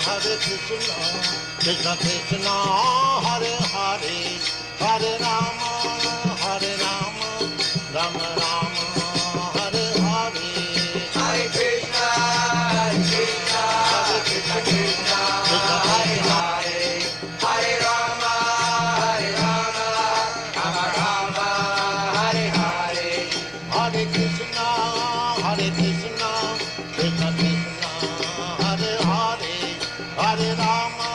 Hare Krishna, Krishna Krishna, Hare Hare, Hare Rama, Rama Rama, Hare Hare. Hare Krishna, Hare Krishna, Krishna Krishna, Hare Hare, Hare Rama, Rama Rama, Hare Hare. Hare Krishna, Krishna Krishna, Hare Hare, Hare Rama,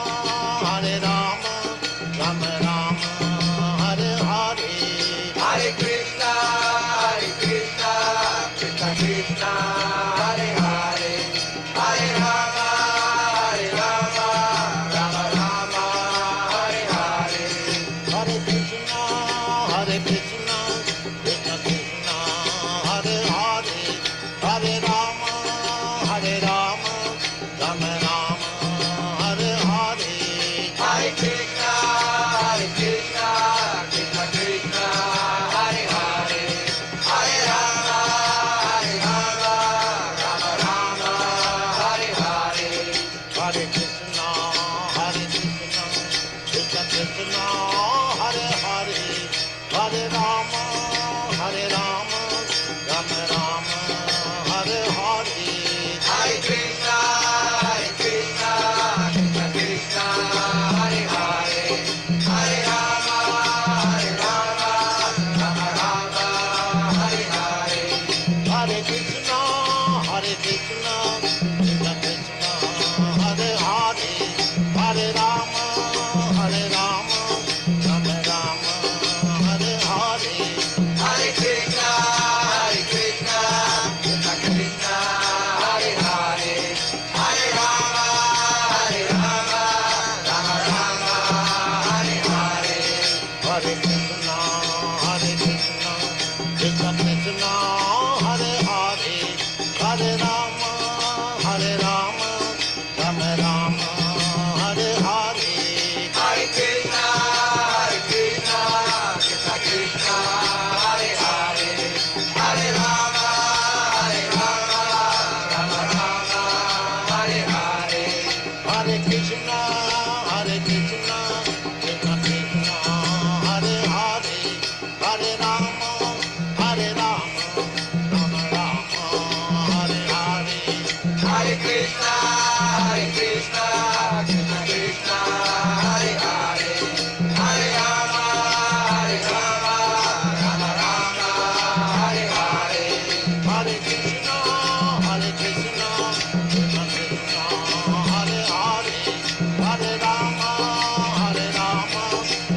Rama Rama, Hare Hare. Hare Krishna, Krishna Krishna, Hare Hare, Hare Rama, Rama Rama, Hare Hare. Hare Krishna, Krishna Krishna, Hare Hare, Hare Rama, Rama Rama, Hare Hare. Hare Krishna, Krishna Krishna, Hare Hare, Hare Rama, Rama Rama, Hare Hare. Hare Krishna, Krishna Krishna, Hare Hare, Hare Rama, Rama Rama, Hare Hare. Hare Krishna, Krishna Krishna, Hare Hare, Hare Rama, Rama Rama, Hare Hare. Hare Krishna, Krishna Krishna, Hare Hare, Hare Rama, Rama Rama, Hare Hare. Hare Krishna, Krishna Krishna, Hare Hare, Hare Rama, Rama Rama, Hare Hare. Hare Krishna, Krishna Krishna, Hare Hare, Hare Rama, Rama Rama, Hare Hare. Hare Krishna, Krishna Krishna, Hare Hare, Hare Rama, Rama Rama, Hare Hare. Hare Krishna, Krishna Krishna, Hare Hare, Hare Rama, Rama Rama, Hare Hare. Hare Krishna, Krishna Krishna, Hare Hare, Hare Rama, Rama Rama, Hare Hare. Hare Krishna, Krishna Krishna, Hare Hare, Hare Rama, Rama Rama, Hare Hare. Hare Krishna, Krishna Krishna, Hare Hare, Hare Rama,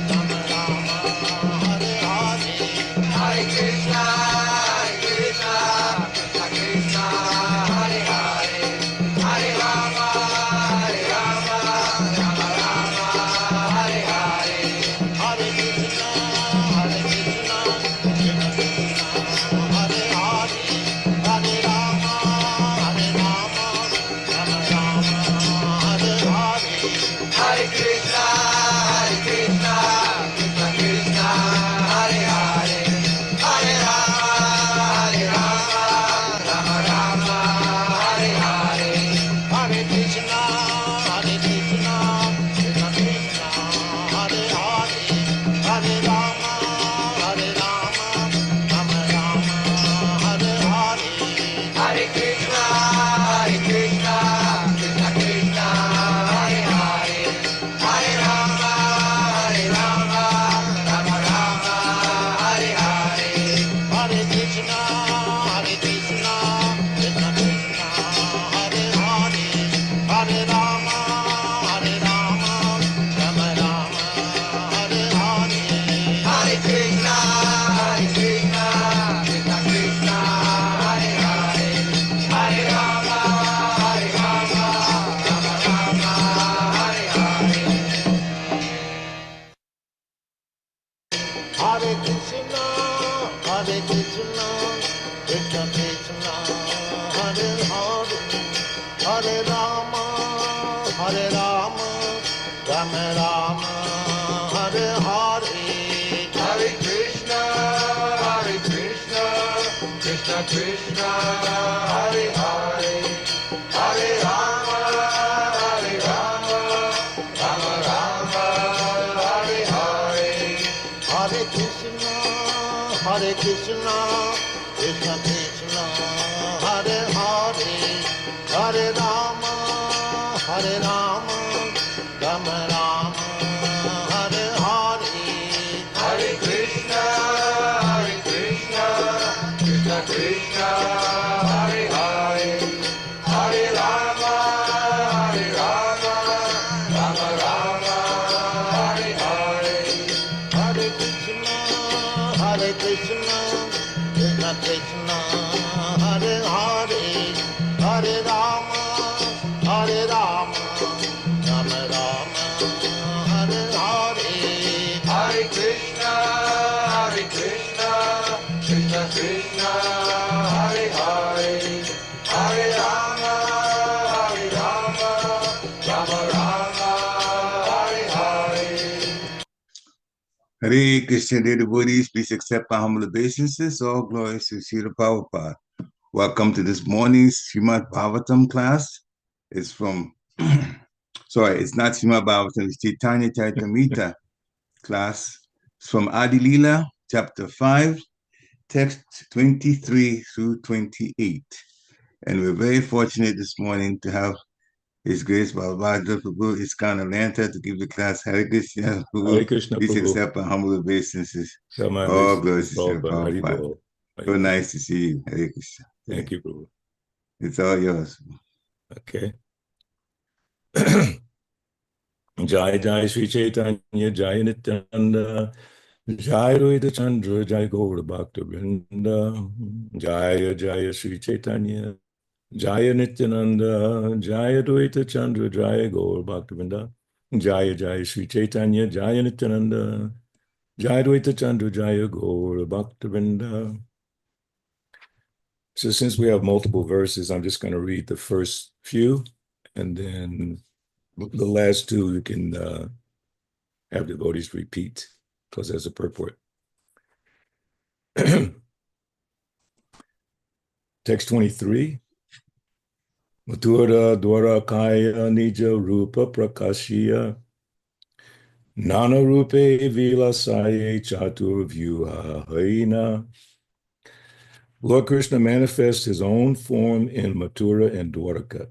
Rama Rama, Hare Hare. Hare Krishna, Krishna Krishna, Hare Hare, Hare Rama, Rama Rama, Hare Hare. Hare Krishna, Krishna Krishna, Hare Hare, Hare Rama, Rama Rama, Hare Hare. Hare Krishna, Krishna Krishna, Hare Hare, Hare Rama, Rama Rama, Hare Hare. Hare Krishna, Krishna Krishna, Hare Hare, Hare Rama, Rama Rama, Hare Hare. Hare Krishna, Krishna Krishna, Hare Hare, Hare Rama, Rama Rama, Hare Hare. Hare Krishna, Krishna Krishna, Hare Hare, Hare Rama, Rama Rama, Hare Hare. Hare Krishna, Krishna Krishna, Hare Hare, Hare Rama, Rama Rama, Hare Hare. Hare Krishna, Krishna Krishna, Hare Hare, Hare Rama, Krishna, Krishna Krishna, Hare Hare, Hare Rama, Hare Rama, Rama Rama, Hare Hare, Hare Krishna, Krishna Krishna, Hare Hare, Hare Rama, Rama Rama, Hare Hare. Hare Krishna, Krishna Krishna, Hare Hare, Hare Rama, Rama Rama, Hare Hare. Hare Krishna, Krishna Krishna, Hare Hare, Hare Rama, Rama Rama, Hare Hare. Hare Krishna, dear devotees, please accept our humble obeisances. All glories to Srila Prabhupada. Welcome to this morning's Srimad Bhagavatam class. It's from, it's not Srimad Bhagavatam, it's Chaitanya Charitamrita class. It's from Adi Lila, chapter 5, text 23 through 28. And we're very fortunate this morning to have His Grace Balabhadra Prabhu ISKCON Atlanta to give the class. Hare Krishna Prabhu. Hare Krishna Please Prabhu. accept our humble obeisances. All glories to Srila Prabhupada. So nice to see you. Hare Krishna. Thank you, Prabhu. It's all yours. Okay. Jai Jai Sri Chaitanya, Jai Nityananda, Jai Rohita Chandra, Jai Gaura Bhakta Vrinda, Jai Jai Sri Chaitanya, Jai Nityananda, Jai Rohita Chandra, Jai Gaura Bhakta Vrinda, Jai Jai Sri Chaitanya, Jai Nityananda, Jai Rohita Chandra, Jai Gaura Bhakta Vrinda. So since we have multiple verses, I'm just going to read the first few, and then the last two you can have devotees repeat, because there's a purport. Text 23. Mathura Dwara Kaya Nija Rupa Prakashya Nana Rupe Vilasaye Chatur Vyuha Haina. Lord Krishna manifests his own form in Mathura and Dwaraka.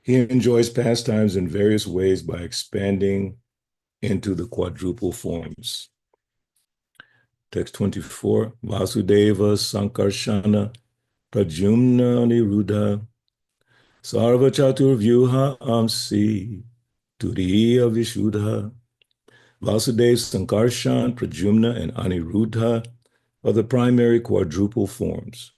He enjoys pastimes in various ways by expanding into the quadruple forms. Text 24. Vasudeva Sankarshana Pradyumna Niruddha Sarva Chatur Vyuha Amsi Turiya Vishuddha. Vasudeva, Sankarshan, Pradyumna, and Aniruddha are the primary quadruple forms,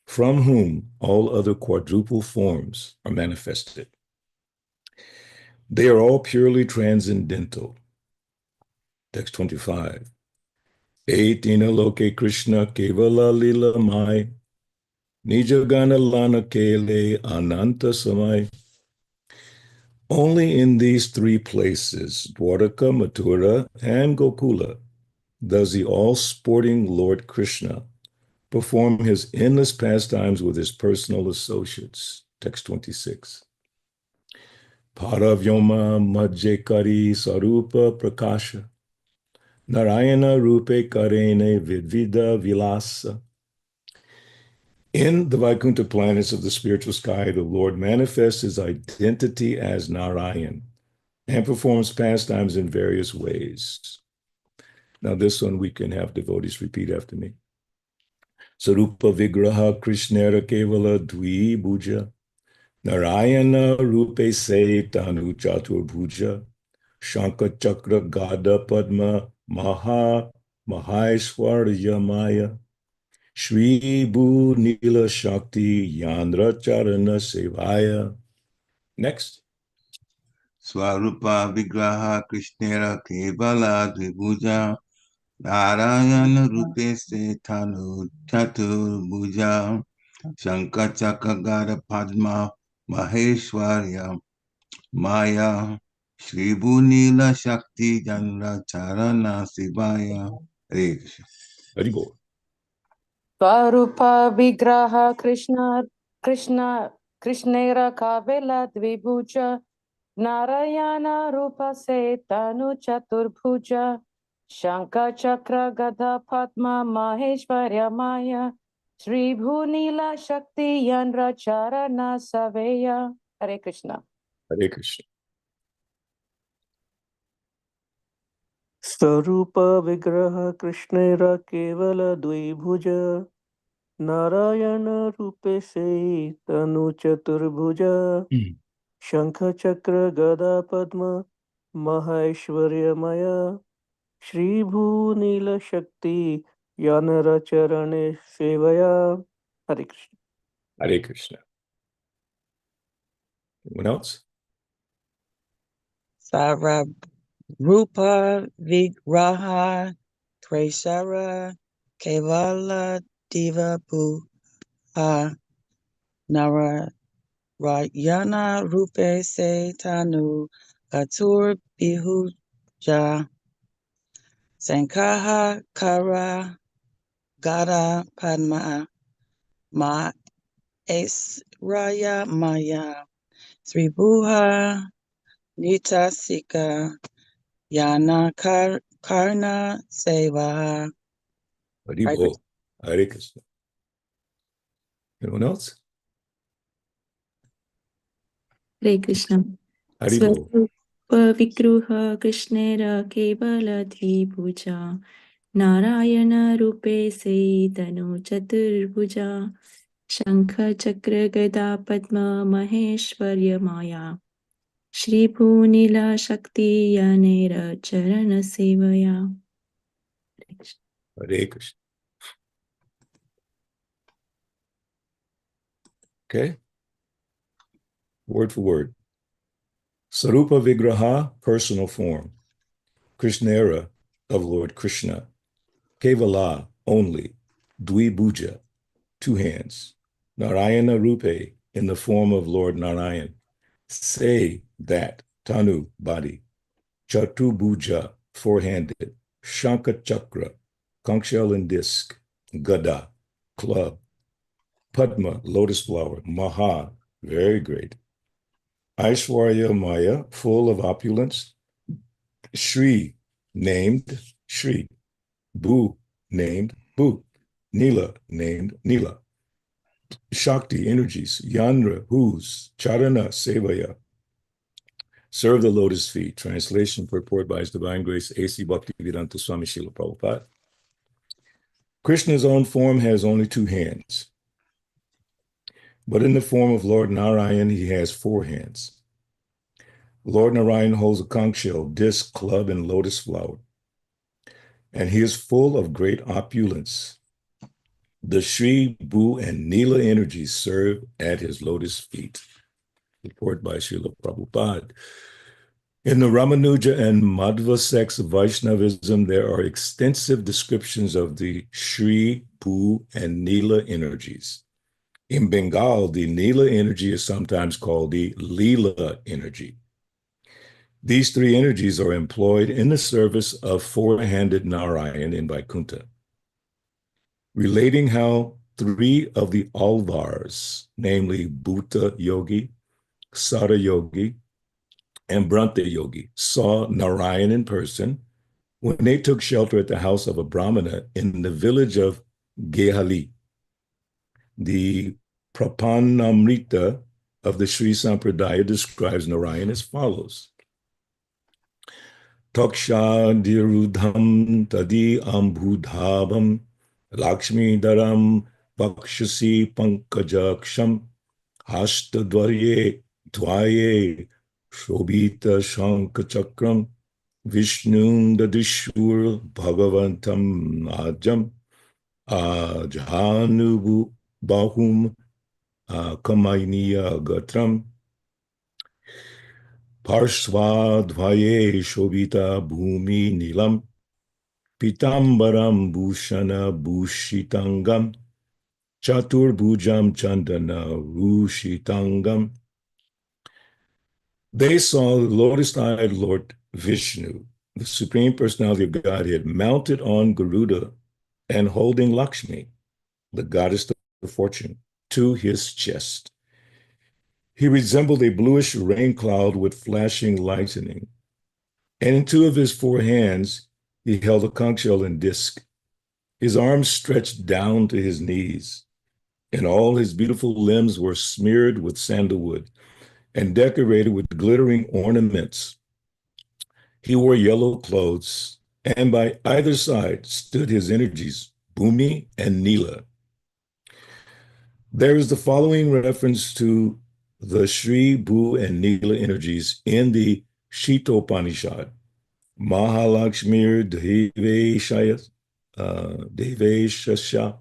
from whom all other quadruple forms are manifested. They are all purely transcendental. Text 25. Etina loke Krishna kevala lila mai nijagana lana kele ananta samai. Only in these three places, Dwaraka, Mathura, and Gokula, does the all-sporting Lord Krishna perform his endless pastimes with his personal associates. Text 26. Paravyoma Majekari Sarupa Prakasha Narayana Rupe Karene Vidvida Vilasa. In the Vaikuntha planets of the spiritual sky, the Lord manifests his identity as Narayan and performs pastimes in various ways. Now this one we can have devotees repeat after me. Sarupa Vigraha Krishnera Kevala Dvi Bhuja Narayana Rupe Se Tanu Chatur Bhuja Shanka Chakra Gada Padma Maha Maheshwarya Maya Shri Bhu Nila Shakti Yandra Charana Sevaya. Next. Swarupa Vigraha Krishnera Kevala Dvibhuja Narayana Rupe Se Tanu Chatur Bhuja Shankar Chakra Padma Maheshwarya Maya Shri Nila Shakti Chandra Charana Sivaya. Hare Krishna. Haribol. Swarupa Vigraha Krishnera Kavela Dvibhuja Narayana Rupa Se Tanu Chaturbhuja Shankha Chakra Gada Padma Maheshwarya Maya Shri Bhunila Shakti Yanra Charana Saveya. Hare Krishna. Hare Krishna. स्वरूप विग्रह कृष्णेर केवल द्विभुज नारायण रूपे से तनु चतुर्भुज शंख चक्र गदा पद्म महेश्वर्यमय श्रीभूनील शक्ति यानर चरणे सेवया. हरे Krishna. Hare Krishna. Anyone else? Rupa Vigraha Tresara Kevala Diva Bhuha Narayana Rupe Se Tanu Gatur Bihuja Sankaha Kara Gada Padma Ma Esraya Maya Sri Buha Nita Sika Yana Karna Seva. Haribo. Hare Krishna. Anyone else? Hare Krishna. Haribo. Swarupa Vikruha Krishnera Kevala Dvibhuja Narayana Rupe Se Tanu Chaturbhuja Shankha Chakra Gada Padma Maheshwarya Maya Shri Bhunila Shakti Yanera Charana Sevaya. Hare Krishna. Okay. Word for word. Sarupa Vigraha, personal form. Krishnera, of Lord Krishna. Kevala, only. Dvibhuja, two hands. Narayana Rupe, in the form of Lord Narayan. Say, that. Tanu, body. Chatubhuja, four-handed. Shankha Chakra, conch shell and disc. Gada, club. Padma, lotus flower. Maha, very great. Aishwarya Maya, full of opulence. Shri, named Shri. Bhu, named Bhu. Nila, named Nila. Shakti, energies. Yanra, whose. Charana, Sevaya. Serve the lotus feet. Translation, purport by His Divine Grace, A.C. Bhaktivedanta Swami Srila Prabhupada. Krishna's own form has only two hands. But in the form of Lord Narayan, he has four hands. Lord Narayan holds a conch shell, disc, club, and lotus flower. And he is full of great opulence. The Shri, Bhu, and Nila energies serve at his lotus feet. Report by Srila Prabhupada. In the Ramanuja and Madhva sects of Vaishnavism, there are extensive descriptions of the Shri, Bhu, and Nila energies. In Bengal, the Nila energy is sometimes called the Lila energy. These three energies are employed in the service of four-handed Narayan in Vaikuntha. Relating how three of the Alvars, namely Bhuta Yogi, Sada Yogi, and Branta Yogi, saw Narayan in person when they took shelter at the house of a Brahmana in the village of Gehali. The Prapanamrita of the Sri Sampradaya describes Narayan as follows. Taksha dirudham tadi ambudhabam Lakshmi daram vakshasi pankajaksham Hashtadvarye dvaye shobita shankachakram Vishnum dadishur bhagavantam ajam ajhanubu bahum kamainiya gatram Parshvadvaye shobita bhumi nilam Pitambaram bhushana bhushitangam Chaturbhujam chandana rushitangam. They saw the lotus-eyed Lord Vishnu, the Supreme Personality of Godhead, mounted on Garuda and holding Lakshmi, the goddess of fortune, to his chest. He resembled a bluish rain cloud with flashing lightning. And in two of his four hands, He held a conch shell and disc. His arms stretched down to his knees, and all his beautiful limbs were smeared with sandalwood and decorated with glittering ornaments. He wore yellow clothes, and by either side stood his energies, Bhumi and Nila. There is the following reference to the Shri, Bhu, and Nila energies in the Shitopanishad. Mahalakshmir Deveshasya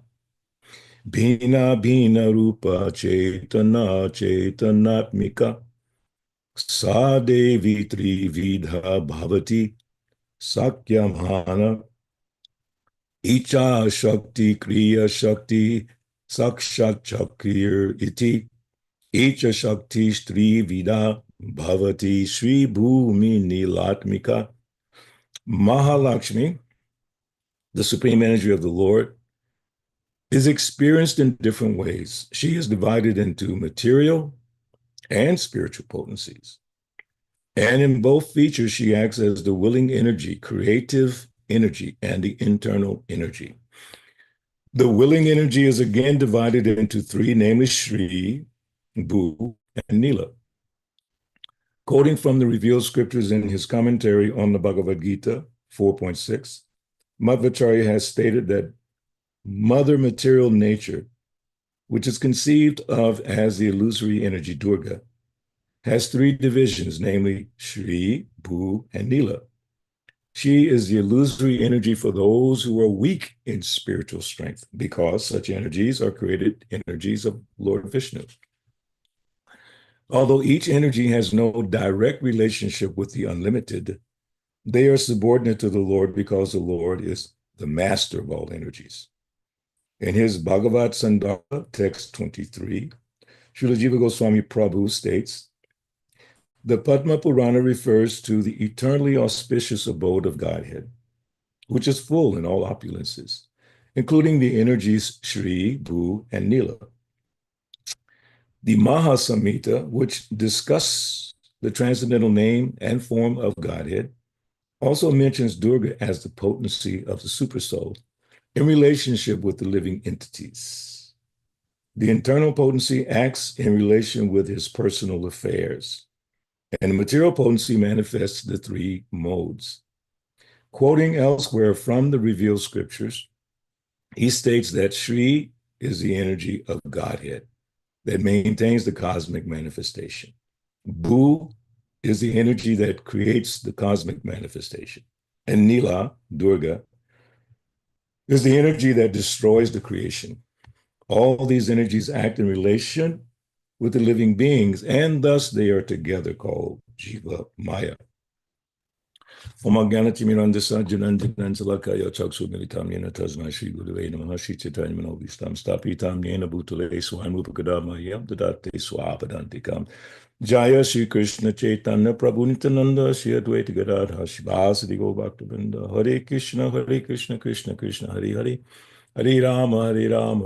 Bhina Bhina Rupa Chetana Chetanatmika Sa Devi Trividha Bhavati Sakyamhana Icha Shakti Kriya Shakti Sakshat Chakrir Iti Icha Shakti Stri Vida Bhavati Sri Bhumi Nilatmika. Mahalakshmi, the supreme energy of the Lord, is experienced in different ways. She is divided into material and spiritual potencies. And in both features, she acts as the willing energy, creative energy, and the internal energy. The willing energy is again divided into three, namely Shri, Bhu, and Nila. Quoting from the revealed scriptures in his commentary on the Bhagavad Gita 4.6, Bhattacharya has stated that mother material nature, which is conceived of as the illusory energy Durga, has three divisions, namely Shri, Bhu, and Nila. She is the illusory energy for those who are weak in spiritual strength, because such energies are created energies of Lord Vishnu. Although each energy has no direct relationship with the unlimited, they are subordinate to the Lord because the Lord is the master of all energies. In his Bhagavad Sandara, text 23, Srila Jiva Goswami Prabhu states, the Padma Purana refers to the eternally auspicious abode of Godhead, which is full in all opulences, including the energies Shri, Bhu, and Nila. The Mahasamhita, which discusses the transcendental name and form of Godhead, also mentions Durga as the potency of the Supersoul in relationship with the living entities. The internal potency acts in relation with his personal affairs, and the material potency manifests the three modes. Quoting elsewhere from the revealed scriptures, he states that Shri is the energy of Godhead that maintains the cosmic manifestation. Bhu is the energy that creates the cosmic manifestation. And Nila, Durga, is the energy that destroys the creation. All these energies act in relation with the living beings, and thus they are together called Jiva Maya. Om Agyanati Mirandasa Jananjanan Salakaya Chaksu Militam Yena Tasma Shri Gurave Namaha Shri Chaitanya Manovistam Stapitam Yena Bhutale Swanupadama Yam Dadate Swapadantikam Jaya Shri Krishna Chaitanya Prabhu Nityananda Shri Advaita Gadadha Shivasati Go Bhaktivinoda Hare Krishna Krishna Krishna Hare Hare Hare Rama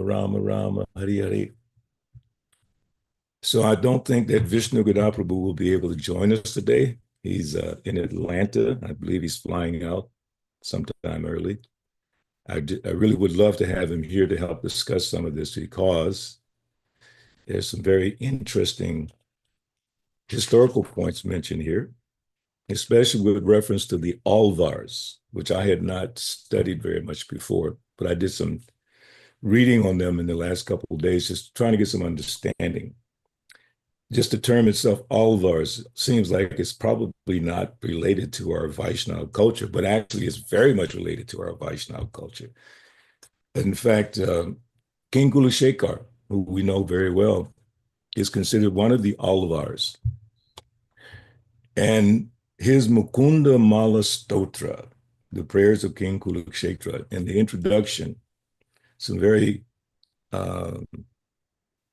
Rama Rama Hare Hare. So I don't think that Vishnu Gadadha Prabhu will be able to join us today. He's in Atlanta. I believe he's flying out sometime early. I really would love to have him here to help discuss some of this, because there's some very interesting historical points mentioned here, especially with reference to the Alvars, which I had not studied very much before, but I did some reading on them in the last couple of days, just trying to get some understanding. Just the term itself, Alvars, seems like it's probably not related to our Vaishnava culture, but actually it's very much related to our Vaishnava culture. In fact, King Kulashekar, who we know very well, is considered one of the Alvars. And his Mukunda Mala Stotra, the prayers of King Kulashekar, in the introduction, some very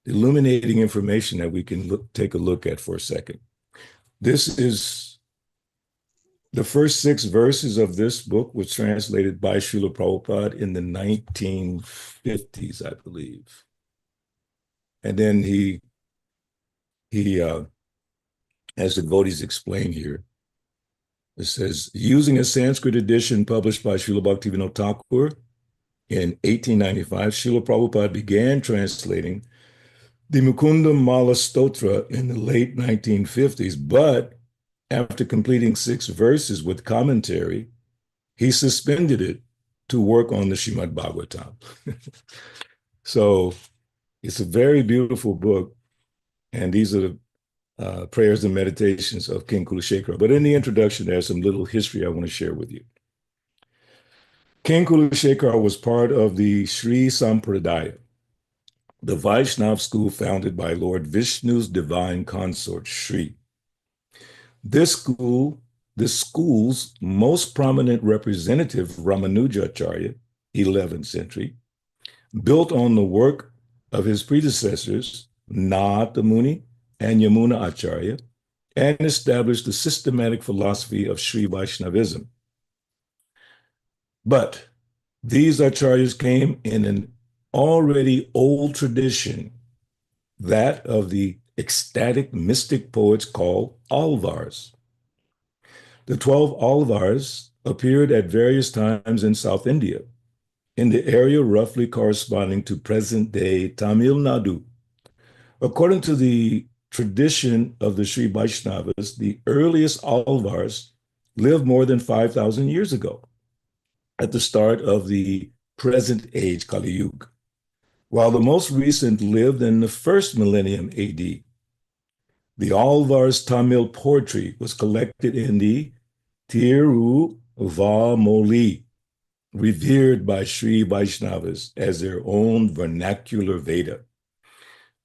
illuminating information that we can take a look at for a second. This is the first 6 verses of this book was translated by Srila Prabhupada in the 1950s, I believe. And then he as the devotees explain here, It says, using a Sanskrit edition published by Srila Bhaktivinoda Thakur in 1895, Srila Prabhupada began translating the Mukunda Mala Stotra in the late 1950s, but after completing 6 verses with commentary, he suspended it to work on the Srimad Bhagavatam. So it's a very beautiful book, and these are the prayers and meditations of King Kulashekara. But in the introduction, there's some little history I want to share with you. King Kulashekara was part of the Sri Sampradaya, the Vaishnav school founded by Lord Vishnu's divine consort, Sri. This school's most prominent representative, Ramanujacharya, 11th century, built on the work of his predecessors, Nata Muni and Yamuna Acharya, and established the systematic philosophy of Sri Vaishnavism. But these acharyas came in an already old tradition, that of the ecstatic mystic poets called Alvars. The 12 Alvars appeared at various times in South India, in the area roughly corresponding to present-day Tamil Nadu. According to the tradition of the Sri Vaishnavas, the earliest Alvars lived more than 5,000 years ago, at the start of the present age, Kali Yuga, while the most recent lived in the first millennium AD. The Alvars' Tamil poetry was collected in the Tiruvamoli, revered by Sri Vaishnavas as their own vernacular Veda.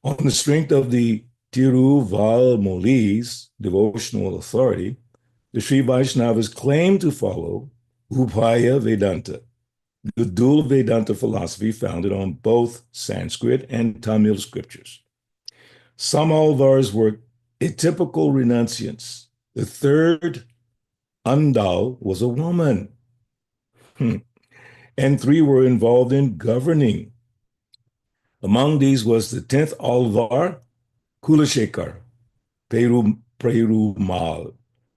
On the strength of the Tiruvamoli's devotional authority, the Sri Vaishnavas claim to follow Upaya Vedanta, the dual Vedanta philosophy founded on both Sanskrit and Tamil scriptures. Some Alvars were atypical renunciants. The third Andal was a woman, and 3 were involved in governing. Among these was the 10th Alvar, Kulashekar Perumal,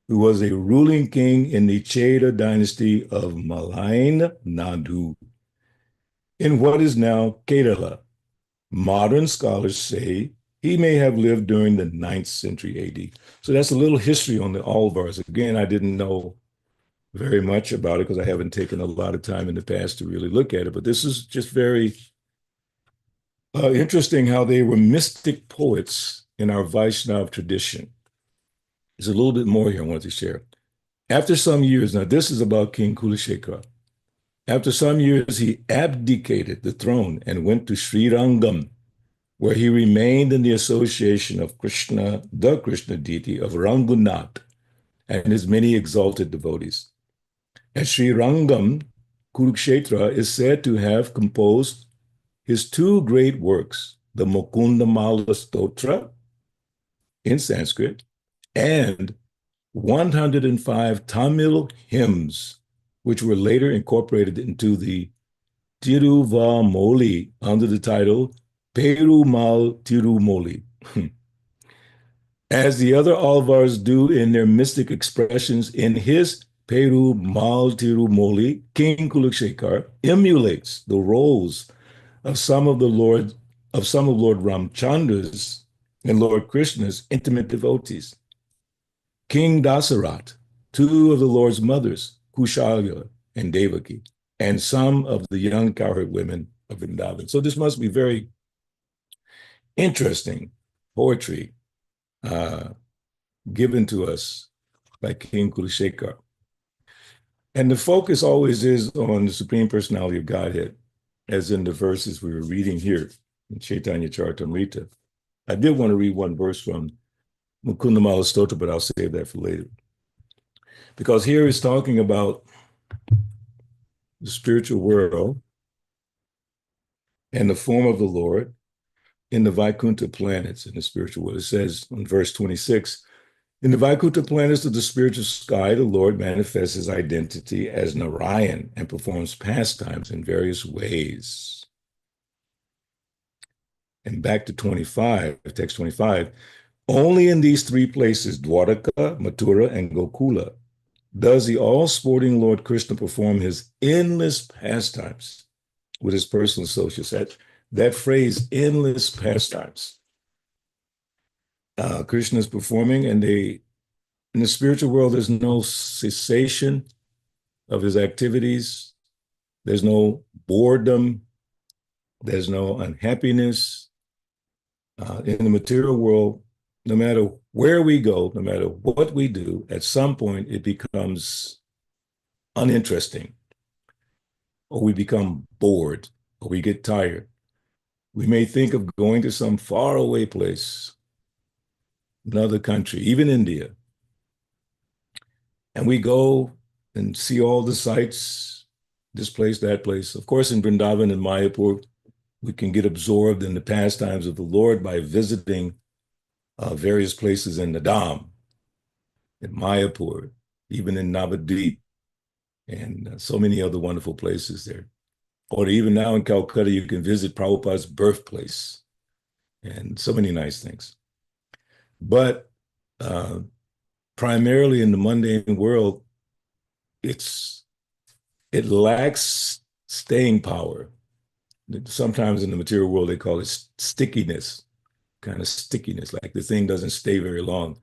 who was a ruling king in the Cheda dynasty of Malayan Nadu, in what is now Kerala. Modern scholars say he may have lived during the 9th century AD. So that's a little history on the Alvars. Again, I didn't know very much about it because I haven't taken a lot of time in the past to really look at it, but this is just very interesting how they were mystic poets in our Vaishnav tradition. There's a little bit more here I want to share. After some years, now this is about King Kulashekara. After some years, he abdicated the throne and went to Sri Rangam, where he remained in the association of Krishna, the Krishna deity of Rangunath, and his many exalted devotees. At Sri Rangam, Kurukshetra is said to have composed his 2 great works, the Mukunda Mala Stotra in Sanskrit, and 105 Tamil hymns, which were later incorporated into the Tiruvamoli under the title Perumal Tirumoli. As the other Alvars do in their mystic expressions, in his Perumal Tirumoli, King Kulashekar emulates the roles of some of Lord Ramchandra's and Lord Krishna's intimate devotees. King Dasarat, 2 of the Lord's mothers, Kushala and Devaki, and some of the young cowherd women of Vrindavan. So this must be very interesting poetry given to us by King Kulashekar. And the focus always is on the Supreme Personality of Godhead, as in the verses we were reading here in Chaitanya Charitamrita. I did want to read one verse from Mukunda Mala Stotra, but I'll save that for later. Because here he's talking about the spiritual world and the form of the Lord in the Vaikuntha planets in the spiritual world. It says in verse 26, in the Vaikuntha planets of the spiritual sky, the Lord manifests his identity as Narayan and performs pastimes in various ways. And back to 25, text 25, only in these 3 places, Dwaraka, Mathura, and Gokula, Does the all-sporting Lord Krishna perform his endless pastimes with his personal associates? That phrase, endless pastimes. Krishna is performing, and in the spiritual world, there's no cessation of his activities. There's no boredom. There's no unhappiness. In the material world, no matter where we go, no matter what we do, at some point it becomes uninteresting, or we become bored, or we get tired. We may think of going to some faraway place, another country, even India, and we go and see all the sights, this place, that place. Of course, in Vrindavan and Mayapur, we can get absorbed in the pastimes of the Lord by visiting various places in the Dham, in Mayapur, even in Navadvip, and so many other wonderful places there. Or even now in Calcutta, you can visit Prabhupada's birthplace and so many nice things. But primarily in the mundane world, it lacks staying power. Sometimes in the material world, they call it stickiness, kind of stickiness, like the thing doesn't stay very long.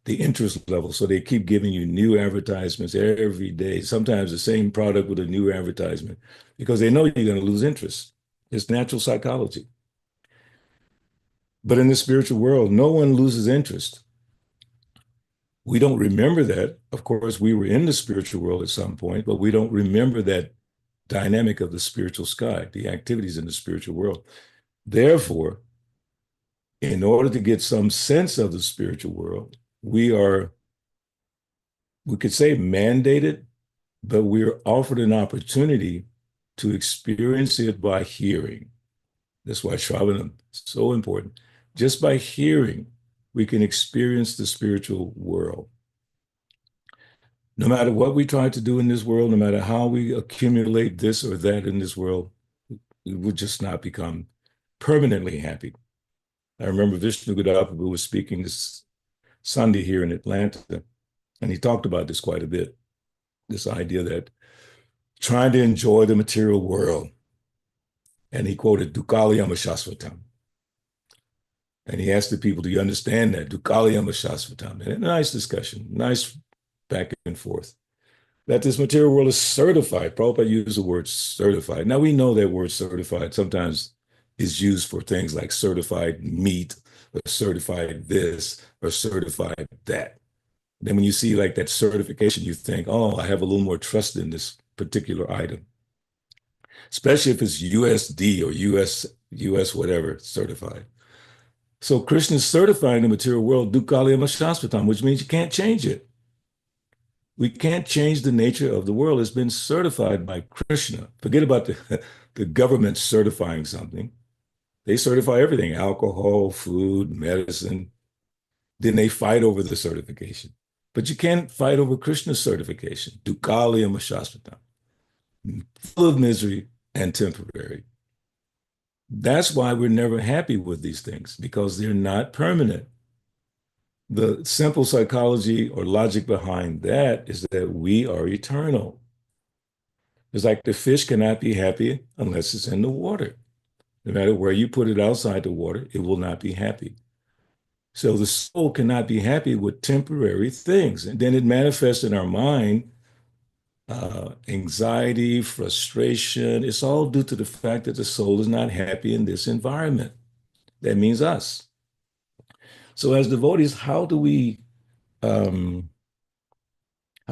The interest level, so they keep giving you new advertisements every day, sometimes the same product with a new advertisement, because they know you're going to lose interest. It's natural psychology. But in the spiritual world, no one loses interest. We don't remember that. Of course, we were in the spiritual world at some point, but we don't remember that dynamic of the spiritual sky, the activities in the spiritual world. Therefore, in order to get some sense of the spiritual world, we could say mandated, but we're offered an opportunity to experience it by hearing. That's why Shravanam is so important. Just by hearing, we can experience the spiritual world. No matter what we try to do in this world, no matter how we accumulate this or that in this world, we would just not become permanently happy. I remember Vishnu Prabhu was speaking this Sunday here in Atlanta, and he talked about this quite a bit, this idea that trying to enjoy the material world, and he quoted Dukkhalayam Shasvatam. And he asked the people, do you understand that? Dukkhalayam Shasvatam. And a nice discussion, nice back and forth. That this material world is certified. Prabhupada used the word certified. Now we know that word certified sometimes is used for things like certified meat, or certified this, or certified that. Then when you see like that certification, you think, oh, I have a little more trust in this particular item. Especially if it's USD or US whatever certified. So Krishna is certifying the material world Dukkhalayam Shasvatam, which means you can't change it. We can't change the nature of the world. It's been certified by Krishna. Forget about the government certifying something. They certify everything, alcohol, food, medicine. Then they fight over the certification. But you can't fight over Krishna's certification, Dukkhalayam Shasvatam, full of misery and temporary. That's why we're never happy with these things, because they're not permanent. The simple psychology or logic behind that is that we are eternal. It's like the fish cannot be happy unless it's in the water. No matter where you put it outside the water, it will not be happy. So the soul cannot be happy with temporary things. And then it manifests in our mind, anxiety, frustration. It's all due to the fact that the soul is not happy in this environment. That means us. So as devotees, how do we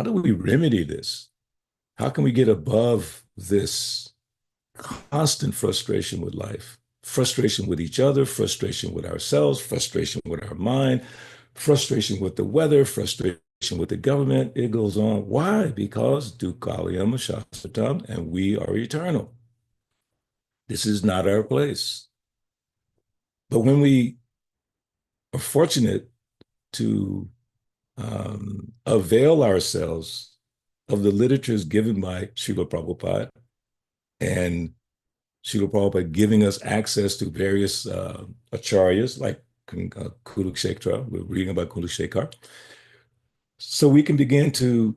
remedy this? How can we get above this constant frustration with life? Frustration with each other, frustration with ourselves, frustration with our mind, frustration with the weather, frustration with the government. It goes on. Why? Because Dukkhalayam Shasvatam, and we are eternal. This is not our place. But when we are fortunate to avail ourselves of the literatures given by Srila Prabhupada, and Srila Prabhupada giving us access to various acharyas like Kurukshetra, we're reading about Kurukshekhar, so we can begin to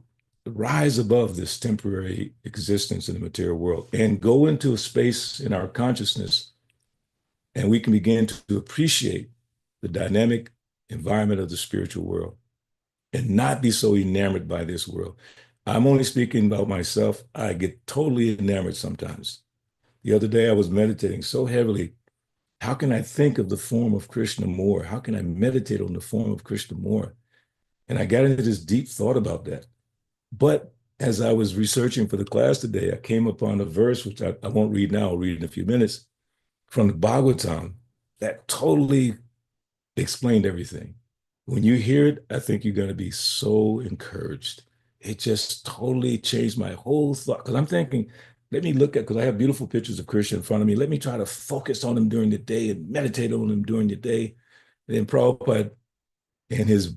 rise above this temporary existence in the material world and go into a space in our consciousness, and we can begin to appreciate the dynamic environment of the spiritual world and not be so enamored by this world. I'm only speaking about myself. I get totally enamored sometimes. The other day I was meditating so heavily. How can I think of the form of Krishna more? How can I meditate on the form of Krishna more? And I got into this deep thought about that. But as I was researching for the class today, I came upon a verse, which I won't read now, I'll read in a few minutes, from the Bhagavatam that totally explained everything. When you hear it, I think you're going to be so encouraged. It just totally changed my whole thought. Because I'm thinking, let me look at, because I have beautiful pictures of Krishna in front of me. Let me try to focus on them during the day and meditate on them during the day. And then Prabhupada, in his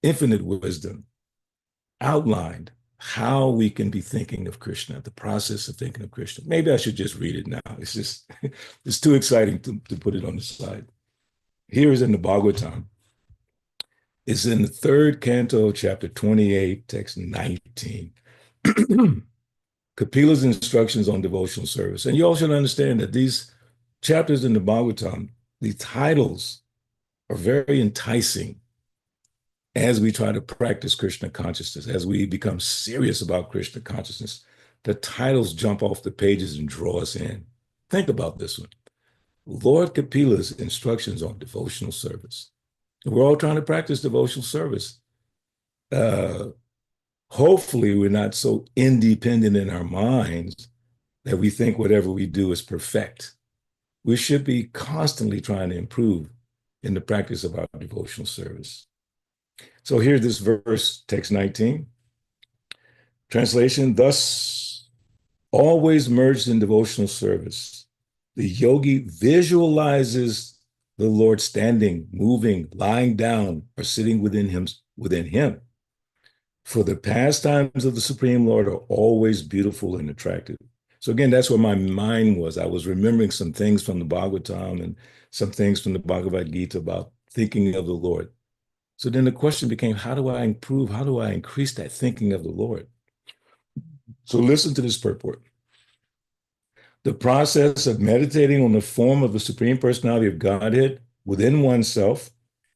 infinite wisdom, outlined how we can be thinking of Krishna, the process of thinking of Krishna. Maybe I should just read it now. It's just, it's too exciting to put it on the side. Here is in the Bhagavatam. It's in the third canto, chapter 28, text 19. Kapila's instructions on devotional service. And you all should understand that these chapters in the Bhagavatam, the titles are very enticing as we try to practice Krishna consciousness, as we become serious about Krishna consciousness. The titles jump off the pages and draw us in. Think about this one. Lord Kapila's instructions on devotional service. We're all trying to practice devotional service. Hopefully, we're not so independent in our minds that we think whatever we do is perfect. We should be constantly trying to improve in the practice of our devotional service. So here's this verse, text 19. Translation, thus, always merged in devotional service, the yogi visualizes the Lord standing, moving, lying down, or sitting within him. For the pastimes of the Supreme Lord are always beautiful and attractive. So again, that's where my mind was. I was remembering some things from the Bhagavatam and some things from the Bhagavad Gita about thinking of the Lord. So then the question became, how do I improve? How do I increase that thinking of the Lord? So listen to this purport. The process of meditating on the form of the Supreme Personality of Godhead within oneself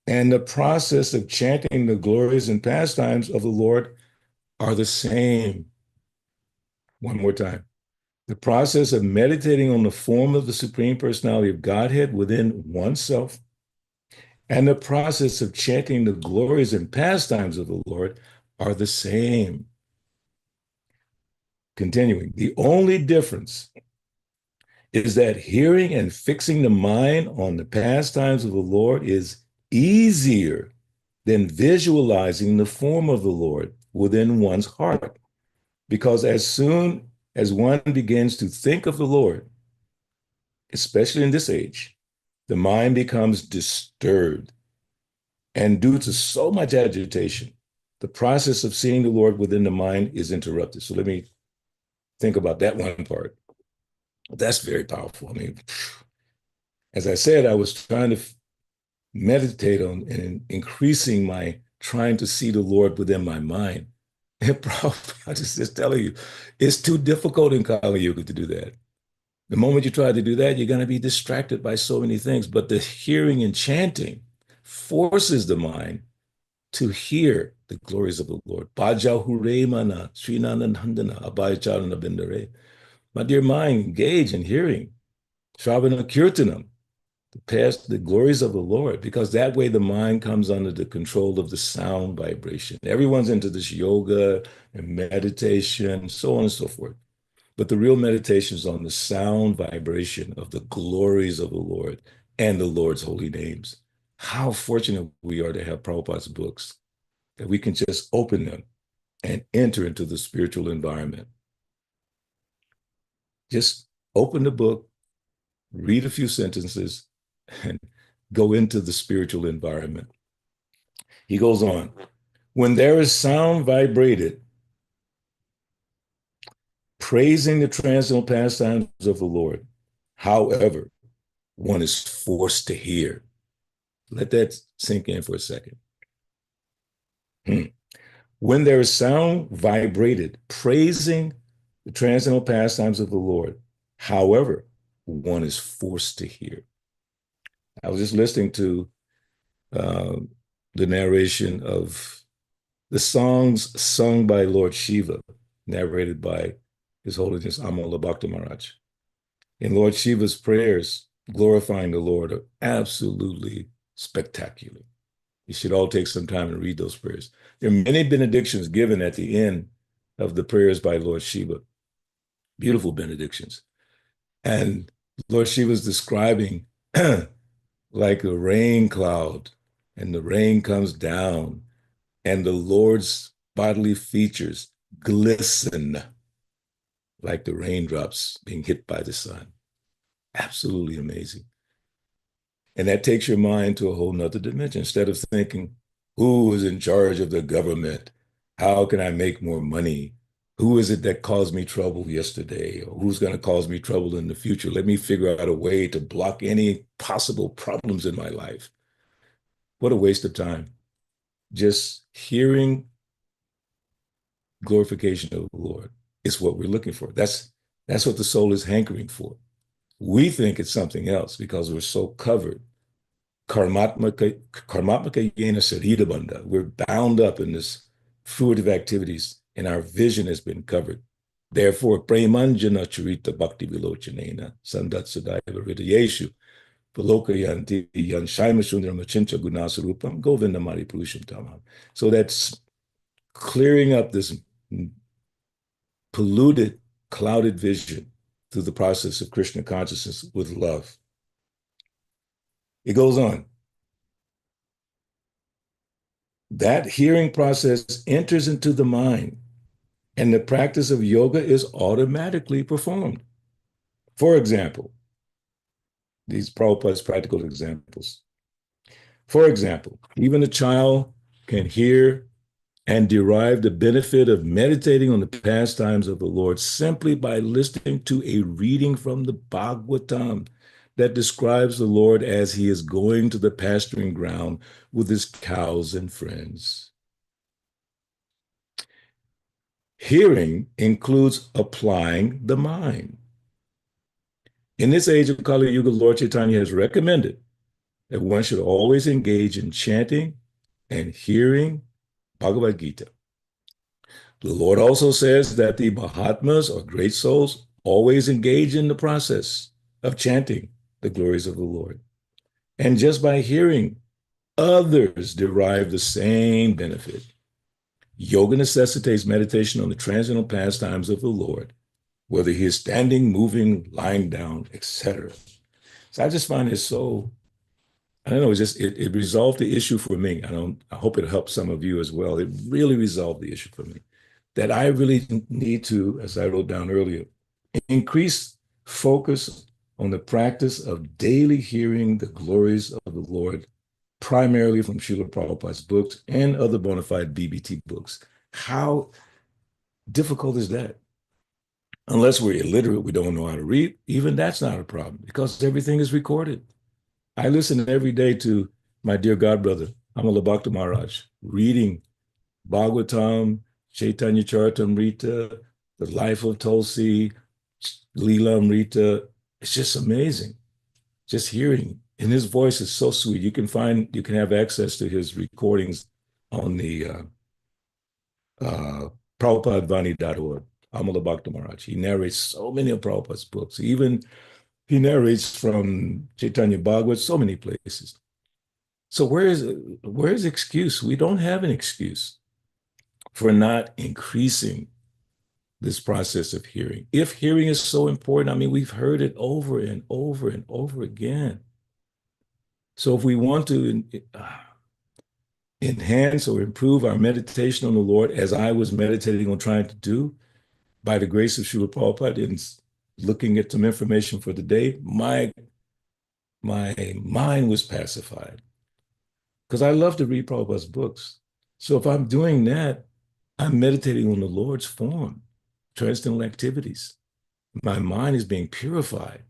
and the process of chanting the glories and pastimes of the Lord are the same. One more time. The process of meditating on the form of the Supreme Personality of Godhead within oneself and the process of chanting the glories and pastimes of the Lord are the same. Continuing, the only difference is that hearing and fixing the mind on the pastimes of the Lord is easier than visualizing the form of the Lord within one's heart. Because as soon as one begins to think of the Lord, especially in this age, the mind becomes disturbed. And due to so much agitation, the process of seeing the Lord within the mind is interrupted. So let me think about that one part. That's very powerful. I mean, as I said, I was trying to meditate on and increasing my trying to see the Lord within my mind. And probably, I just telling you, it's too difficult in Kali Yuga to do that. The moment you try to do that, you're going to be distracted by so many things. But the hearing and chanting forces the mind to hear the glories of the Lord. Bhajahuremana, Srinanandana, Abhayacharana Bindare. My dear mind, engage in hearing. Shravana Kirtanam, the glories of the Lord, because that way the mind comes under the control of the sound vibration. Everyone's into this yoga and meditation, so on and so forth. But the real meditation is on the sound vibration of the glories of the Lord and the Lord's holy names. How fortunate we are to have Prabhupada's books, that we can just open them and enter into the spiritual environment. Just open the book, read a few sentences, and go into the spiritual environment. He goes on, when there is sound vibrated, praising the transcendental pastimes of the Lord, however, one is forced to hear. Let that sink in for a second. When there is sound vibrated, praising the transcendental pastimes of the Lord, however, one is forced to hear. I was just listening to the narration of the songs sung by Lord Shiva, narrated by His Holiness Amala Bhakta Maharaj. And Lord Shiva's prayers glorifying the Lord are absolutely spectacular. You should all take some time and read those prayers. There are many benedictions given at the end of the prayers by Lord Shiva. Beautiful benedictions. And Lord Shiva's describing like a rain cloud, and the rain comes down, and the Lord's bodily features glisten like the raindrops being hit by the sun. Absolutely amazing. And that takes your mind to a whole nother dimension. Instead of thinking, who is in charge of the government? How can I make more money? Who is it that caused me trouble yesterday? Or who's going to cause me trouble in the future? Let me figure out a way to block any possible problems in my life. What a waste of time. Just hearing glorification of the Lord is what we're looking for. That's what the soul is hankering for. We think it's something else because we're so covered. Karmatmaka yena sarita bandha. We're bound up in this fruitive activities, and our vision has been covered. Therefore, premanjana charita bhakti vilochanena sandat sadaiva hridayeshu Valokayanti yan shaima sundaram achincha gunasarupam govindamari purusham tamam. So that's clearing up this polluted, clouded vision through the process of Krishna consciousness with love. It goes on. That hearing process enters into the mind, and the practice of yoga is automatically performed. For example, these Prabhupada's practical examples. For example, even a child can hear and derive the benefit of meditating on the pastimes of the Lord simply by listening to a reading from the Bhagavatam that describes the Lord as he is going to the pasturing ground with his cows and friends. Hearing includes applying the mind. In this age of Kali Yuga, Lord Chaitanya has recommended that one should always engage in chanting and hearing Bhagavad Gita. The Lord also says that the Mahatmas, or great souls, always engage in the process of chanting the glories of the Lord. And just by hearing, others derive the same benefit. Yoga necessitates meditation on the transcendental pastimes of the Lord, whether he is standing, moving, lying down, etc. So I just find it so, I don't know, it resolved the issue for me. I hope it helps some of you as well. It really resolved the issue for me. That I really need to, as I wrote down earlier, increase focus on the practice of daily hearing the glories of the Lord, primarily from Srila Prabhupada's books and other bona fide BBT books. How difficult is that? Unless we're illiterate, we don't know how to read, even that's not a problem because everything is recorded. I listen every day to my dear godbrother, Amala Bhakta Maharaj, reading Bhagavatam, Chaitanya Charitamrita, the life of Tulsi, Lila Amrita. It's just amazing. Just hearing. And his voice is so sweet. You can have access to his recordings on the prabhupadvani.org. Amala Bhakta Maharaj. He narrates so many of Prabhupada's books. Even he narrates from Chaitanya Bhagavat, so many places. So where is excuse? We don't have an excuse for not increasing this process of hearing. If hearing is so important, I mean, we've heard it over and over and over again. So if we want to enhance or improve our meditation on the Lord, as I was meditating on trying to do, by the grace of Srila Prabhupada and looking at some information for the day, my mind was pacified because I love to read Prabhupada's books. So if I'm doing that, I'm meditating on the Lord's form, transcendental activities. My mind is being purified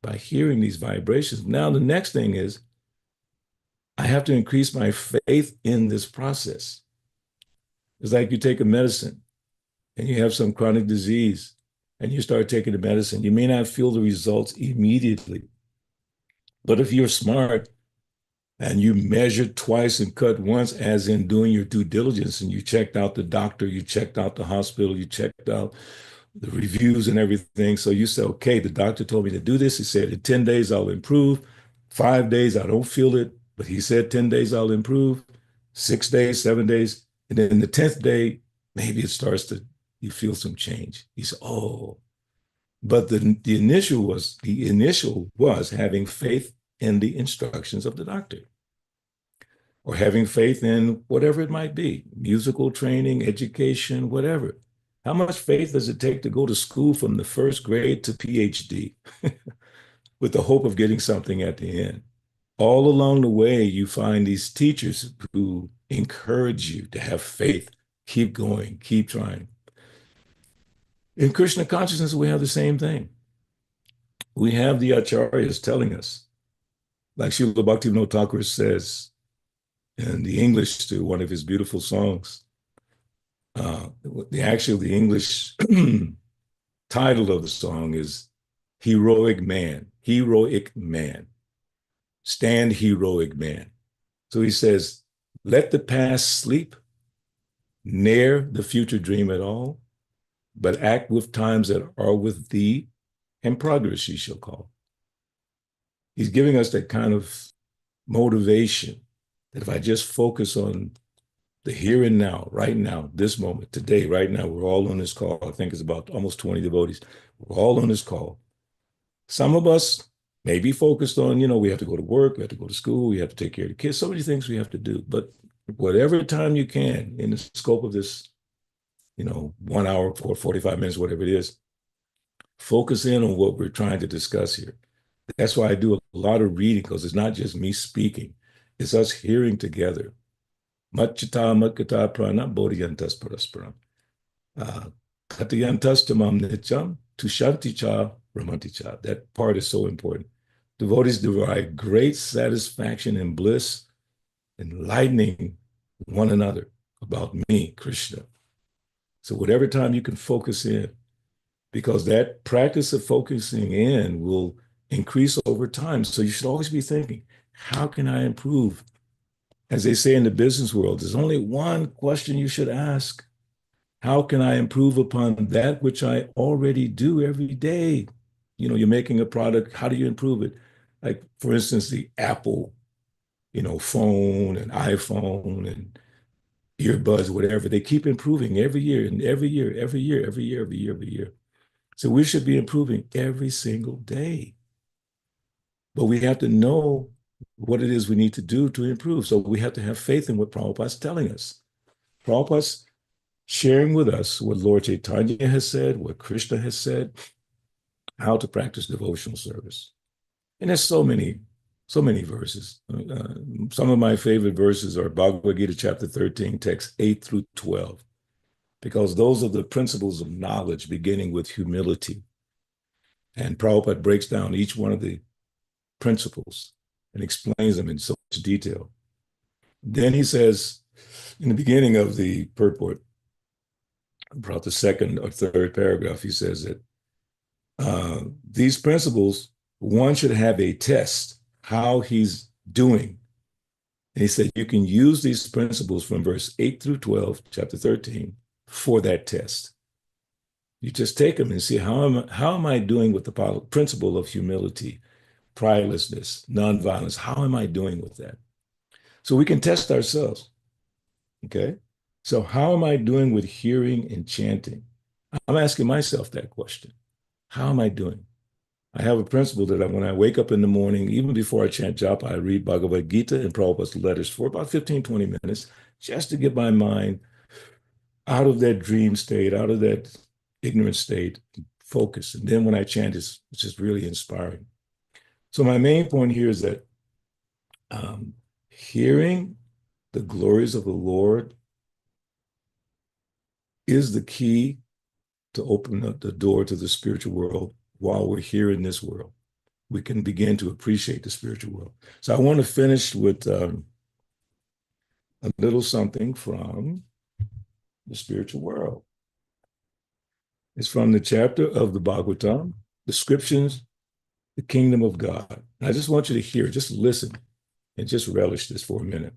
by hearing these vibrations. Now, the next thing is I have to increase my faith in this process. It's like you take a medicine and you have some chronic disease and you start taking the medicine. You may not feel the results immediately, but if you're smart and you measured twice and cut once, as in doing your due diligence, and you checked out the doctor, you checked out the hospital, you checked out the reviews and everything. So you say, okay, the doctor told me to do this. He said, in 10 days, I'll improve. 5 days, I don't feel it, but he said 10 days, I'll improve. 6 days, 7 days. And then the 10th day, maybe it starts to, you feel some change. He said, oh, but the initial was having faith in the instructions of the doctor, or having faith in whatever it might be, musical training, education, whatever. How much faith does it take to go to school from the first grade to PhD with the hope of getting something at the end? All along the way, you find these teachers who encourage you to have faith, keep going, keep trying. In Krishna consciousness, we have the same thing. We have the acharyas telling us, like Srila Bhaktivinoda Thakur says in the English to one of his beautiful songs. The English title of the song is Heroic Man, stand heroic man. So he says, let the past sleep, ne'er the future dream at all, but act with times that are with thee, and progress ye shall call. He's giving us that kind of motivation that if I just focus on the here and now, right now, this moment, today, right now, we're all on this call. I think it's about almost 20 devotees. We're all on this call. Some of us may be focused on, we have to go to work, we have to go to school, we have to take care of the kids, so many things we have to do. But whatever time you can in the scope of this, 1 hour or 45 minutes, whatever it is, focus in on what we're trying to discuss here. That's why I do a lot of reading, because it's not just me speaking, it's us hearing together. Matchita matkata prana bodhiyantas parasparam. Katayantas tamam nityam tushanti cha ramanti cha. That part is so important. Devotees derive great satisfaction and bliss, enlightening one another about me, Krishna. So whatever time you can focus in, because that practice of focusing in will increase over time. So you should always be thinking, how can I improve? As they say in the business world, there's only one question you should ask. How can I improve upon that which I already do every day? You're making a product, how do you improve it? Like, for instance, the Apple, phone and iPhone and earbuds, whatever, they keep improving every year and every year. So we should be improving every single day. But we have to know what it is we need to do to improve. So we have to have faith in what Prabhupada's telling us. Prabhupada's sharing with us what Lord Chaitanya has said, what Krishna has said, how to practice devotional service. And there's so many verses. Some of my favorite verses are Bhagavad Gita chapter 13, text 8 through 12, because those are the principles of knowledge, beginning with humility. And Prabhupada breaks down each one of the principles and explains them in so much detail. Then he says, in the beginning of the purport, about the second or third paragraph, he says that these principles, one should have a test, how he's doing. And he said, you can use these principles from verse 8 through 12, chapter 13, for that test. You just take them and see, how am I doing with the principle of humility, pridelessness, nonviolence? How am I doing with that? So we can test ourselves, okay? So how am I doing with hearing and chanting? I'm asking myself that question. How am I doing? I have a principle that when I wake up in the morning, even before I chant japa, I read Bhagavad Gita and Prabhupada's letters for about 15, 20 minutes, just to get my mind out of that dream state, out of that ignorant state, focus. And then when I chant, it's just really inspiring. So my main point here is that hearing the glories of the Lord is the key to open up the door to the spiritual world. While we're here in this world, we can begin to appreciate the spiritual world. So I want to finish with a little something from the spiritual world. It's from the chapter of the Bhagavatam, Descriptions, the Kingdom of God. And I just want you to hear, just listen, and just relish this for a minute.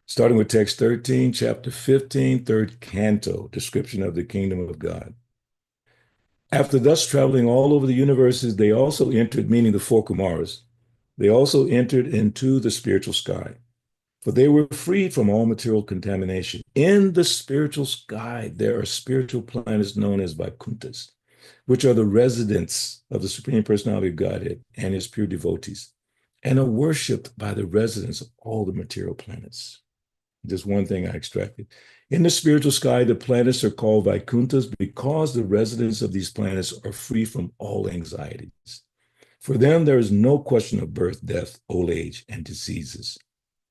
Starting with text 13, chapter 15, third canto, Description of the Kingdom of God. After thus traveling all over the universes, they also entered, meaning the four Kumaras, they also entered into the spiritual sky, for they were freed from all material contamination. In the spiritual sky, there are spiritual planets known as Vaikunthas, which are the residents of the Supreme Personality of Godhead and his pure devotees, and are worshipped by the residents of all the material planets. Just one thing I extracted. In the spiritual sky, the planets are called Vaikunthas because the residents of these planets are free from all anxieties. For them, there is no question of birth, death, old age, and diseases,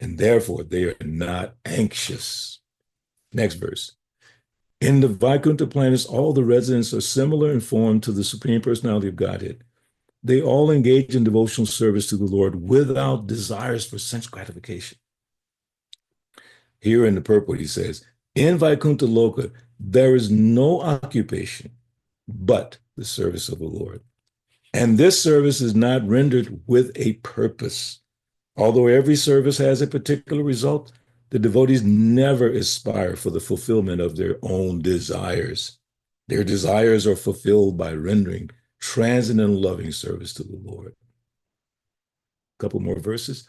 and therefore they are not anxious. Next verse. In the Vaikuntha planets, all the residents are similar in form to the Supreme Personality of Godhead. They all engage in devotional service to the Lord without desires for sense gratification. Here in the purport, he says, in Vaikuntha Loka, there is no occupation but the service of the Lord. And this service is not rendered with a purpose. Although every service has a particular result, the devotees never aspire for the fulfillment of their own desires. Their desires are fulfilled by rendering transcendental loving service to the Lord. A couple more verses.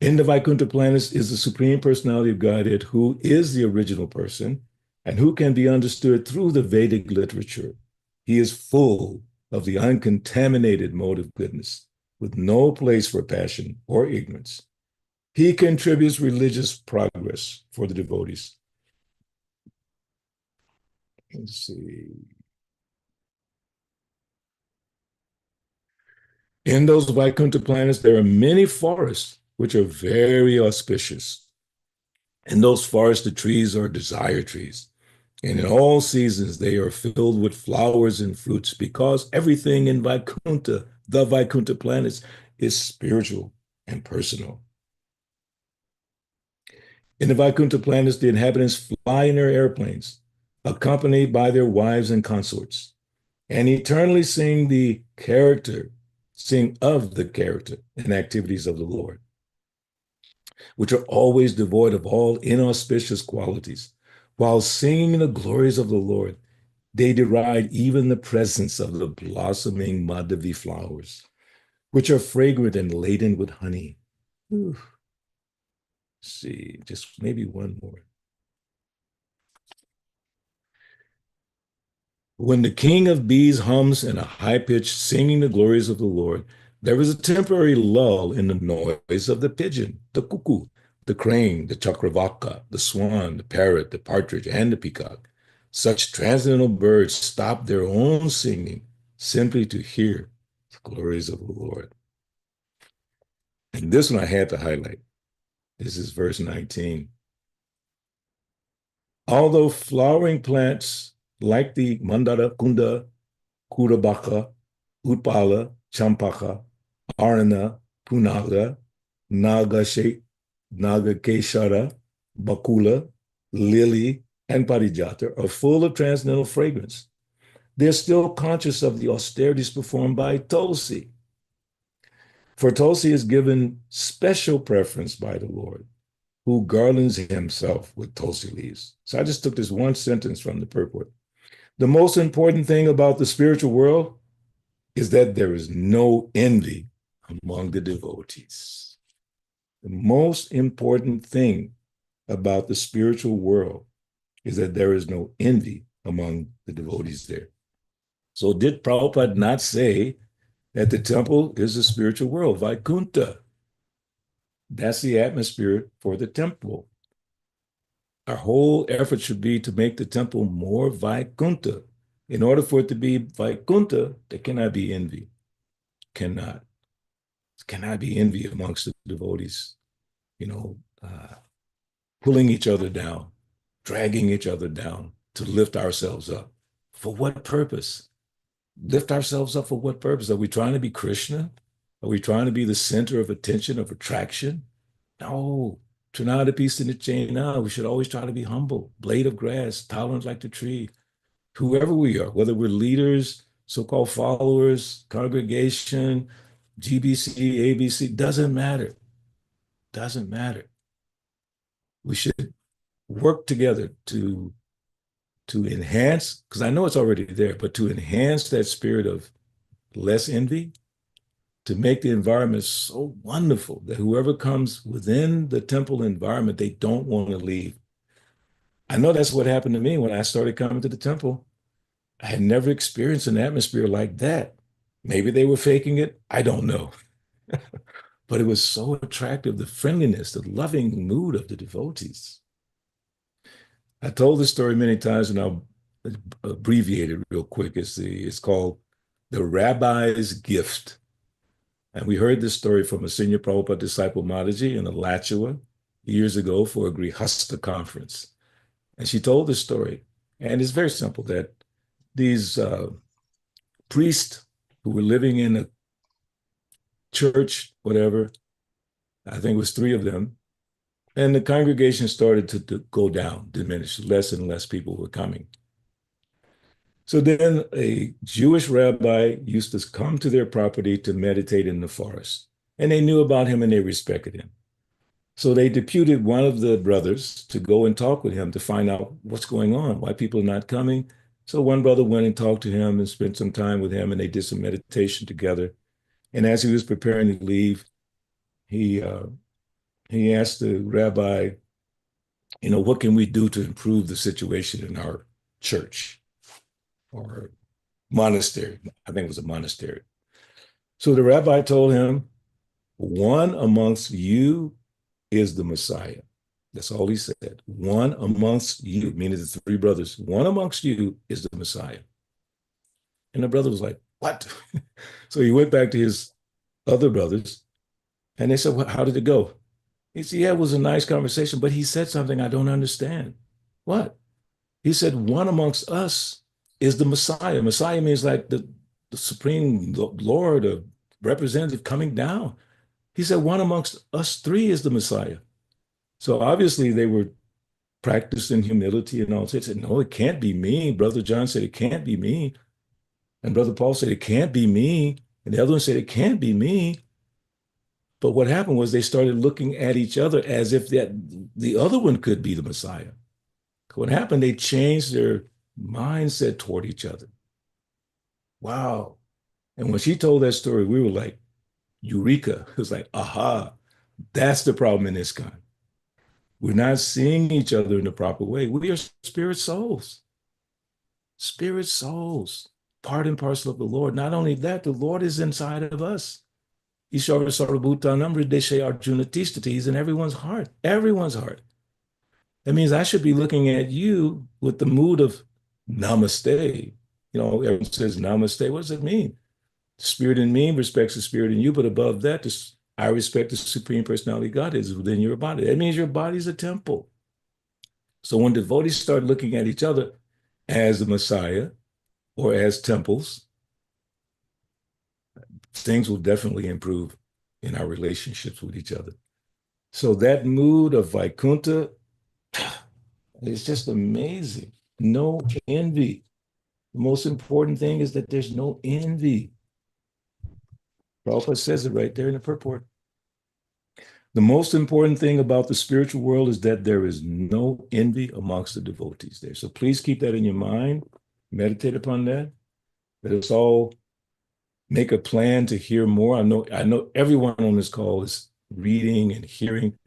In the Vaikuntha planets is the Supreme Personality of Godhead, who is the original person and who can be understood through the Vedic literature. He is full of the uncontaminated mode of goodness, with no place for passion or ignorance. He contributes religious progress for the devotees. Let's see. In those Vaikuntha planets, there are many forests which are very auspicious. In those forests, the trees are desire trees. And in all seasons, they are filled with flowers and fruits because everything in Vaikuntha, the Vaikuntha planets, is spiritual and personal. In the Vaikuntha planets, the inhabitants fly in their airplanes, accompanied by their wives and consorts, and eternally sing of the character and activities of the Lord, which are always devoid of all inauspicious qualities. While singing the glories of the Lord, they deride even the presence of the blossoming Madhavi flowers, which are fragrant and laden with honey. Ooh. See, just maybe one more. When the king of bees hums in a high pitch, singing the glories of the Lord, there is a temporary lull in the noise of the pigeon, the cuckoo, the crane, the chakravaka, the swan, the parrot, the partridge, and the peacock. Such transcendental birds stop their own singing simply to hear the glories of the Lord. And this one I had to highlight. This is verse 19. Although flowering plants like the Mandara, Kunda, Kurabaka, Utpala, Champaka, Arana, Punaga, Nagakeshara, Bakula, Lily, and Parijata are full of transcendental fragrance, they're still conscious of the austerities performed by Tulsi. For Tulsi is given special preference by the Lord, who garlands himself with Tulsi leaves. So I just took this one sentence from the purport. The most important thing about the spiritual world is that there is no envy among the devotees. The most important thing about the spiritual world is that there is no envy among the devotees there. So did Prabhupada not say that the temple is the spiritual world, Vaikuntha? That's the atmosphere for the temple. Our whole effort should be to make the temple more Vaikuntha. In order for it to be Vaikuntha, there cannot be envy. Cannot. There cannot be envy amongst the devotees, pulling each other down, dragging each other down to lift ourselves up. For what purpose? Lift ourselves up for what purpose? Are we trying to be Krishna? Are we trying to be the center of attention, of attraction? No. Trinada peace in the chain now. We should always try to be humble, blade of grass, tolerant like the tree. Whoever we are, whether we're leaders, so-called followers, congregation, GBC, ABC, doesn't matter. Doesn't matter. We should work together to enhance, because I know it's already there, but to enhance that spirit of less envy, to make the environment so wonderful that whoever comes within the temple environment, they don't want to leave. I know that's what happened to me when I started coming to the temple. I had never experienced an atmosphere like that. Maybe they were faking it. I don't know. But it was so attractive, the friendliness, the loving mood of the devotees. I told this story many times, and I'll abbreviate it real quick. It's called The Rabbi's Gift. And we heard this story from a senior Prabhupada disciple, Mataji, in Alachua years ago for a Grihasta conference. And she told this story. And it's very simple that these priests who were living in a church, whatever, I think it was 3 of them, and the congregation started to go down, diminish. Less and less people were coming. So then a Jewish rabbi used to come to their property to meditate in the forest. And they knew about him and they respected him. So they deputed one of the brothers to go and talk with him to find out what's going on, why people are not coming. So one brother went and talked to him and spent some time with him, and they did some meditation together. And as he was preparing to leave, he asked the rabbi, what can we do to improve the situation in our church or monastery? I think it was a monastery. So the rabbi told him, one amongst you is the Messiah. That's all he said. One amongst you, meaning the 3 brothers, one amongst you is the Messiah. And the brother was like, what? So he went back to his other brothers and they said, well, how did it go? He said, yeah, it was a nice conversation, but he said something I don't understand. What? He said, one amongst us is the Messiah. Messiah means like the supreme Lord or representative coming down. He said, one amongst us 3 is the Messiah. So obviously they were practicing humility and all. They said, no, it can't be me. Brother John said, it can't be me. And Brother Paul said, it can't be me. And the other one said, it can't be me. But what happened was they started looking at each other as if the other one could be the Messiah. What happened, they changed their mindset toward each other. Wow. And when she told that story, we were like, Eureka. It was like, aha, that's the problem in ISKCON. We're not seeing each other in the proper way. We are spirit souls. Spirit souls, part and parcel of the Lord. Not only that, the Lord is inside of us. Ishara Sarabhutanam Hrideshe Arjuna Tishtati. He's in everyone's heart. Everyone's heart. That means I should be looking at you with the mood of namaste. Everyone says namaste. What does it mean? The spirit in me respects the spirit in you, but above that, I respect the Supreme Personality God is within your body. That means your body's a temple. So when devotees start looking at each other as the Messiah or as temples, things will definitely improve in our relationships with each other. So that mood of Vaikuntha is just amazing. No envy. The most important thing is that there's no envy. Prabhupada says it right there in the purport. The most important thing about the spiritual world is that there is no envy amongst the devotees there. So please keep that in your mind. Meditate upon that. Let us all make a plan to hear more. I know everyone on this call is reading and hearing.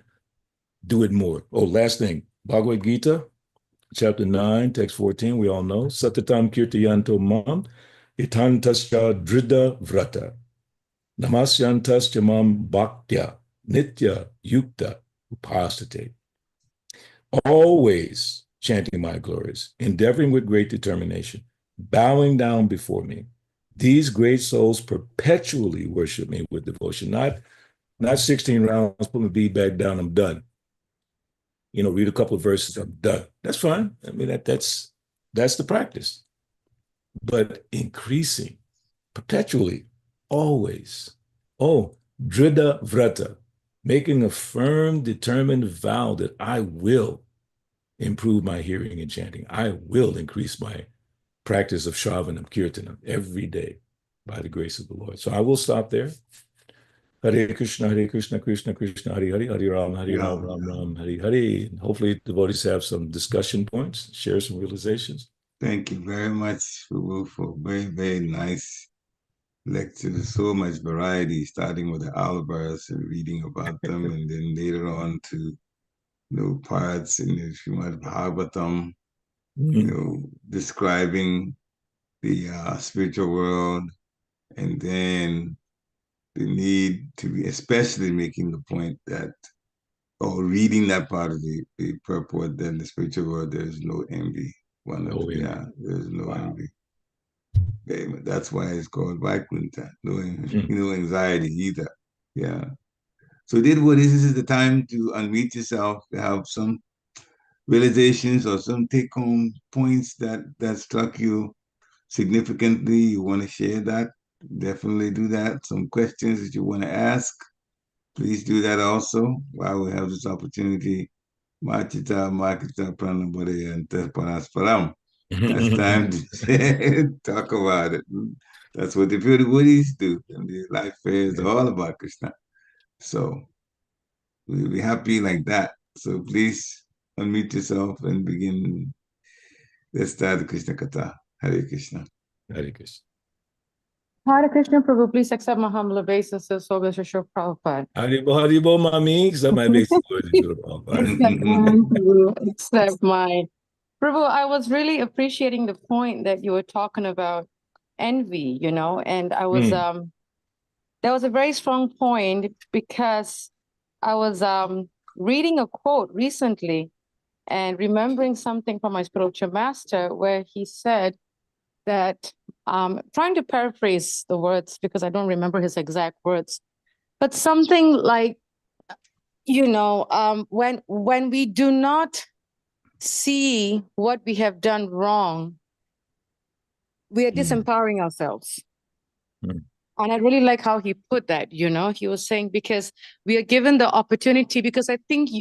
Do it more. Oh, last thing. Bhagavad Gita, chapter 9, text 14, we all know. Satatam kirtayanto mam, itantasya drida vrata. Namasyantasya mam bhaktya, nitya yukta upasate. Always chanting my glories, endeavoring with great determination, bowing down before me. These great souls perpetually worship me with devotion. Not 16 rounds, put my bead back down, I'm done. Read a couple of verses, I'm done. That's fine. I mean, that's the practice. But increasing, perpetually, always. Oh, drida vrata. making a firm, determined vow that I will improve my hearing and chanting. I will increase my practice of Shravanam, Kirtanam every day by the grace of the Lord. So I will stop there. Hare Krishna, Krishna Krishna, Hare Hare, Hare Ram, Ram Ram, Hare Hare. And hopefully devotees have some discussion points, share some realizations. Thank you very much, Prabhu, for very, very nice lectures. So much variety, starting with the alibars and reading about them, and then later on to parts in the Srimad Bhagavatam, describing the spiritual world, and then the need to be, especially making the point that, or reading that part of the purport, that in the spiritual world there is no envy. There's no envy. That's why it's called Vaikunta. No anxiety either. Yeah. So this is the time to unmute yourself, to have some realizations or some take-home points that struck you significantly. You want to share that, definitely do that. Some questions that you want to ask, please do that also while we have this opportunity. Machita, Makita, Pranabodaya, and Parasparam. That's time to talk about it. That's what the Buddhists do. And the life fair is all about Krishna. So we'll be happy like that. So please unmute yourself and begin. Let's start the Krishna Katha. Hare Krishna. Hare Krishna. Hare Krishna, Prabhu, please accept my humble obeisances, so Mr. Shri Prabhupada. Haribo, mami. Accept my basic Accept my. Prabhu, I was really appreciating the point that you were talking about envy, and I was, that was a very strong point, because I was reading a quote recently and remembering something from my spiritual master, where he said that, trying to paraphrase the words because I don't remember his exact words, but something like, when we do not see what we have done wrong, we are disempowering ourselves. And I really like how he put that, he was saying, because we are given the opportunity, because I think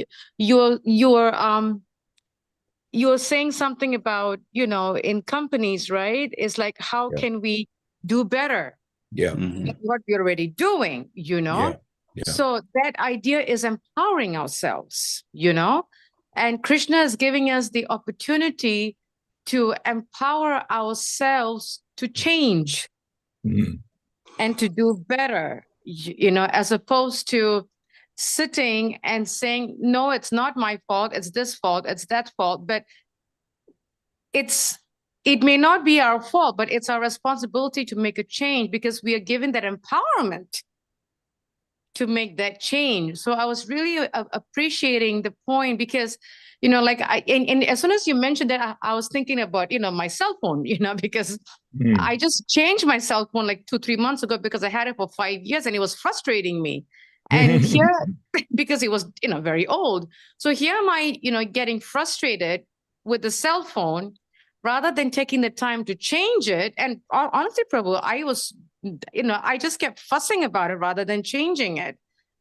you're saying something about, in companies, right? It's like, how can we do better? What we're already doing, So that idea is empowering ourselves, and Krishna is giving us the opportunity to empower ourselves to change and to do better, as opposed to sitting and saying, no, it's not my fault, it's this fault, it's that fault. But it may not be our fault, but it's our responsibility to make a change, because we are given that empowerment to make that change. So I was really appreciating the point, because, like and as soon as you mentioned that, I was thinking about, my cell phone, because I just changed my cell phone like 2-3 months ago, because I had it for 5 years and it was frustrating me. And here, because it was, very old. So here am I, getting frustrated with the cell phone, rather than taking the time to change it. And honestly, Prabhu, I was, I just kept fussing about it rather than changing it,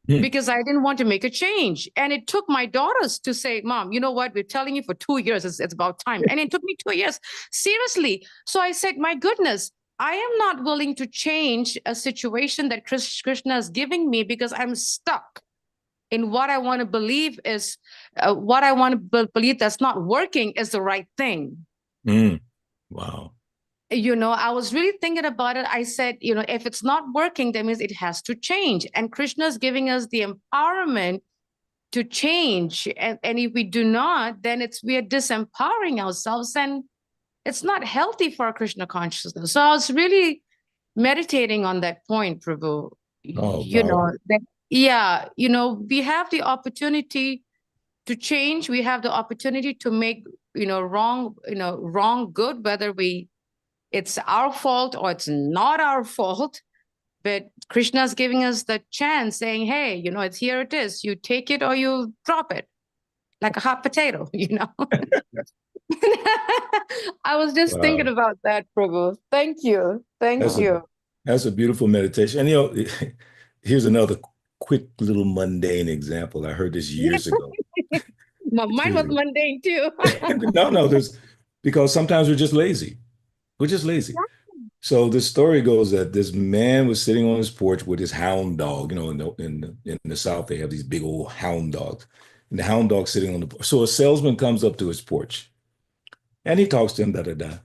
because I didn't want to make a change. And it took my daughters to say, Mom, you know what? We're telling you for 2 years, it's about time. And it took me 2 years, seriously. So I said, my goodness, I am not willing to change a situation that Krishna is giving me, because I'm stuck in what I want to believe is, what I want to believe that's not working is the right thing. Wow. I was really thinking about it. I said, if it's not working, that means it has to change. And Krishna is giving us the empowerment to change. And if we do not, then we are disempowering ourselves, and it's not healthy for our Krishna consciousness. So I was really meditating on that point, Prabhu. We have the opportunity to change. We have the opportunity to make, wrong good, whether it's our fault or it's not our fault. But Krishna is giving us the chance, saying, hey, it's here it is. You take it or you drop it like a hot potato, I was just thinking about that, Prabhu. Thank you. Thank you. That's a beautiful meditation. And, here's another quick little mundane example. I heard this years ago. Mine was mundane too. No, because sometimes we're just lazy. We're just lazy. So the story goes that this man was sitting on his porch with his hound dog. In the South, they have these big old hound dogs. And the hound dog sitting on the porch. So a salesman comes up to his porch and he talks to him, da-da-da.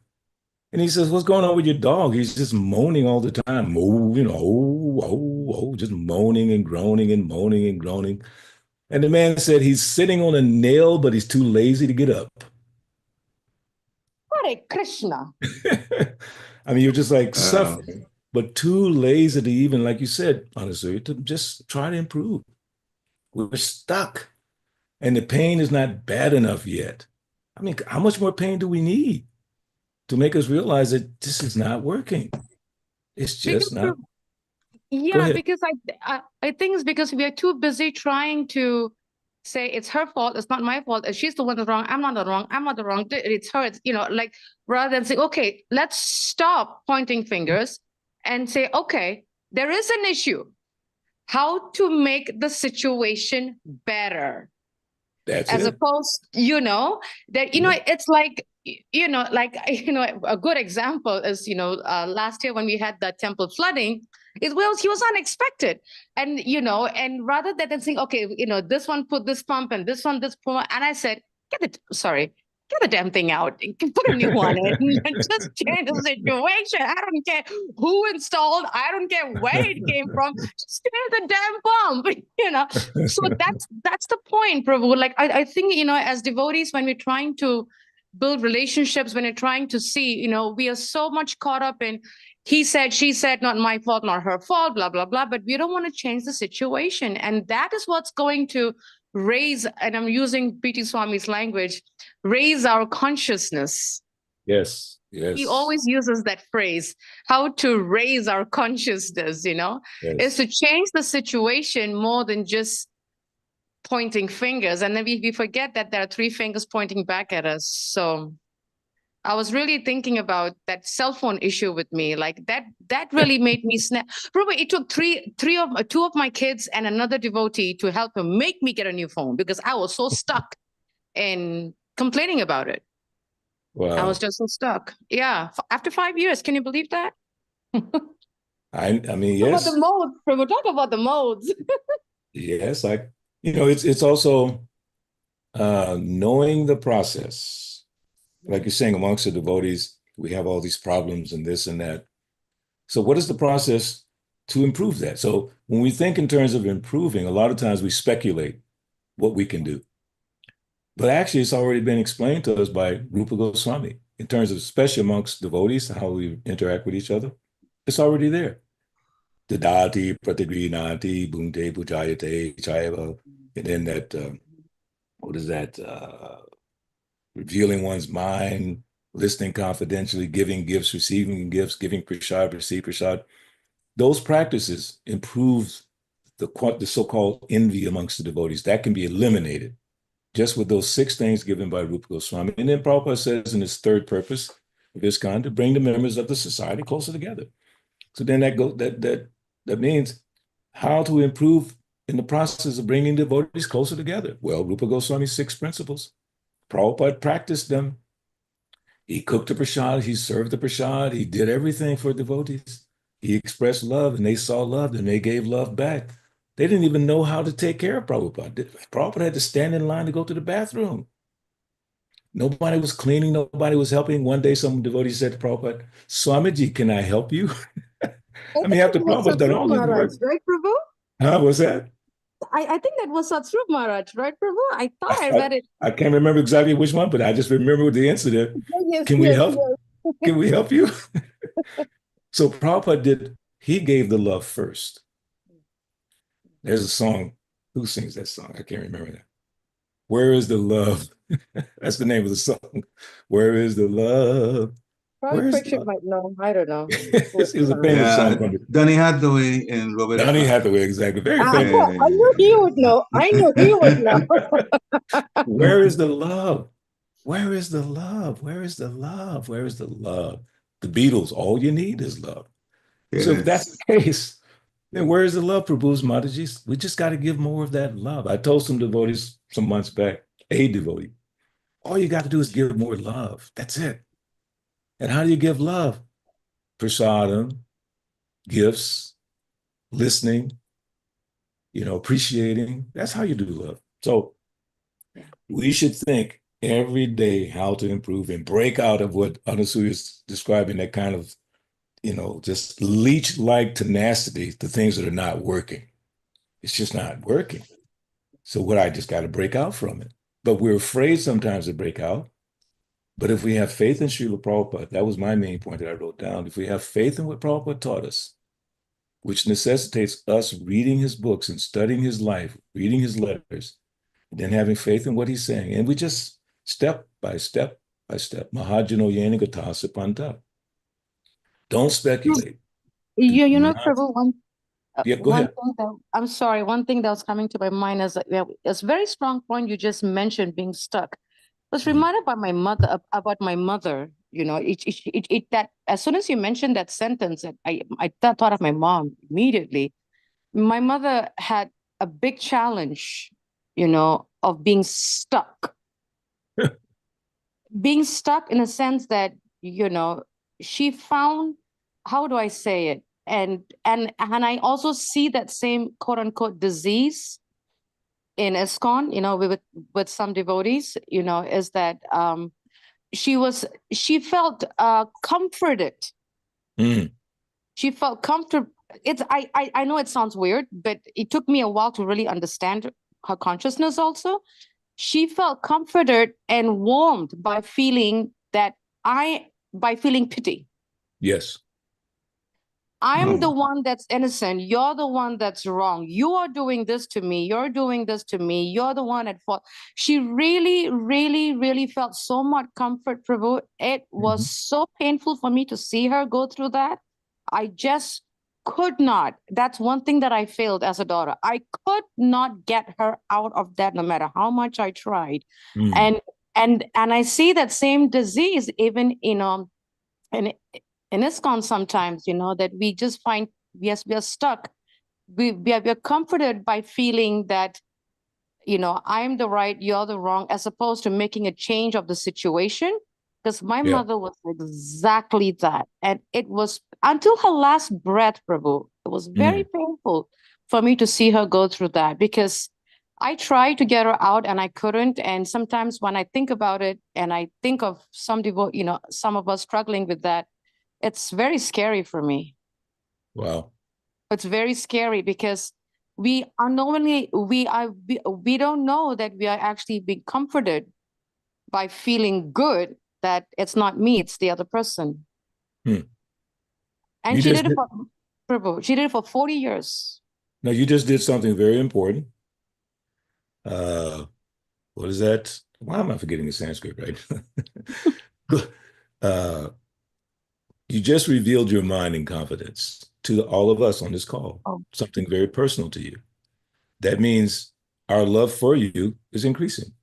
And he says, "What's going on with your dog? He's just moaning all the time. Just moaning and groaning and moaning and groaning." And the man said he's sitting on a nail, but he's too lazy to get up. Hare Krishna. I mean, you're just like suffering, but too lazy to even, like you said, honestly, to just try to improve. We're stuck. And the pain is not bad enough yet. I mean, how much more pain do we need to make us realize that this is not working? It's just not. Yeah, because I think it's because we are too busy trying to say it's her fault, it's not my fault. She's the one that's wrong. I'm not the wrong. I'm not the wrong. It's her. It's, like rather than say, okay, let's stop pointing fingers and say, okay, there is an issue. How to make the situation better? That's as it. Opposed, it's like, a good example is, last year when we had the temple flooding, he was unexpected. And, and rather than saying, okay, this one put this pump and this one, this pump, and I said, get the damn thing out, put a new one in, and just change the situation. I don't care who installed, I don't care where it came from, just change the damn pump, So that's the point, Prabhu. Like, I think, as devotees, when we're trying to build relationships, when you're trying to see, we are so much caught up in he said, she said, not my fault, not her fault, blah, blah, blah. But we don't want to change the situation. And that is what's going to raise, and I'm using P.T. Swami's language, raise our consciousness. Yes. He always uses that phrase, how to raise our consciousness, is to change the situation more than just pointing fingers. And then we forget that there are three fingers pointing back at us. So I was really thinking about that cell phone issue with me. Like that really made me snap. Probably it took two of my kids and another devotee to help him make me get a new phone because I was so stuck in complaining about it. Wow. I was just so stuck. Yeah. After 5 years, can you believe that? I mean, yes. Talk about the modes. We'll talk about the modes. Yes. It's also knowing the process. Like you're saying, amongst the devotees, we have all these problems and this and that. So what is the process to improve that? So when we think in terms of improving, a lot of times we speculate what we can do. But actually, it's already been explained to us by Rupa Goswami in terms of, especially amongst devotees, how we interact with each other. It's already there. Dadati, pratigrinati, bhunte, pujayate, chayava. And then that, what is that? Revealing one's mind, listening confidentially, giving gifts, receiving gifts, giving prasad, receive prasad. Those practices improve the so-called envy amongst the devotees. That can be eliminated just with those 6 things given by Rupa Goswami. And then Prabhupada says in his third purpose of ISKCON to bring the members of the society closer together. So then that means how to improve in the process of bringing devotees closer together. Well, Rupa Goswami's 6 principles. Prabhupada practiced them. He cooked the prasad, he served the prasad, he did everything for devotees. He expressed love and they saw love and they gave love back. They didn't even know how to take care of Prabhupada. Prabhupada had to stand in line to go to the bathroom. Nobody was cleaning, nobody was helping. One day some devotee said to Prabhupada, "Swamiji, can I help you?" I mean, after Prabhupada done all this work. Right, Prabhu? Huh, what's that? I think that was Satsrup Maharaj, right, Prabhu? I thought I read it. I can't remember exactly which one, but I just remember the incident. Yes, Can we yes, help? yes. Can we help you? So Prabhupada he gave the love first. There's a song. Who sings that song? I can't remember that. Where is the love? That's the name of the song. Where is the love? Probably Pritchard might know. I don't know. It was a famous song from Donny Hathaway and Robert. Donny Hathaway, exactly. Very famous. I knew he would know. I knew he would know. Where is the love? Where is the love? Where is the love? Where is the love? The Beatles, all you need is love. Yes. So if that's the case, Then where is the love, Prabhu's Mataji? We just got to give more of that love. I told some devotees some months back, a devotee, all you got to do is give more love. That's it. And how do you give love? Prasadam, gifts, listening, appreciating. That's how you do love. So we should think every day how to improve and break out of what Anasuya is describing, that kind of, just leech-like tenacity to things that are not working. It's just not working. So what I just got to break out from it. But we're afraid sometimes to break out. But if we have faith in Srila Prabhupada, that was my main point that I wrote down. If we have faith in what Prabhupada taught us, which necessitates us reading his books and studying his life, reading his letters, and then having faith in what he's saying. And we just step by step by step. Mahajano Yenigata Sapanta. Don't speculate. Prabhu, Go ahead. One thing that was coming to my mind is that it's a very strong point you just mentioned, being stuck. I was reminded about my mother, that as soon as you mentioned that sentence, I thought of my mom immediately. My mother had a big challenge, of being stuck. Being stuck in a sense that, she found, how do I say it? And I also see that same quote unquote disease in ISKCON, with some devotees, is that she felt comforted. Mm. She felt comfortable. I know it sounds weird, but it took me a while to really understand her consciousness also. She felt comforted and warmed by feeling pity. Yes. I'm the one that's innocent. You're the one that's wrong. You are doing this to me. You're doing this to me. You're the one at fault. She really, really, really felt so much comfort, Prabhu. It was so painful for me to see her go through that. I just could not. That's one thing that I failed as a daughter. I could not get her out of that, no matter how much I tried. And I see that same disease even in ISKCON sometimes, that we just find, yes, we are stuck. We are comforted by feeling that, I'm the right, you're the wrong, as opposed to making a change of the situation. Because my mother was exactly that. And it was until her last breath, Prabhu, it was very painful for me to see her go through that, because I tried to get her out and I couldn't. And sometimes when I think about it and I think of some of us struggling with that, it's very scary for me. Wow. It's very scary because we unknowingly, we don't know that we are actually being comforted by feeling good that it's not me, it's the other person. And she did it for 40 years. Now you just did something very important. What is that? Why am I forgetting the Sanskrit, right? You just revealed your mind in confidence to all of us on this call, something very personal to you. That means our love for you is increasing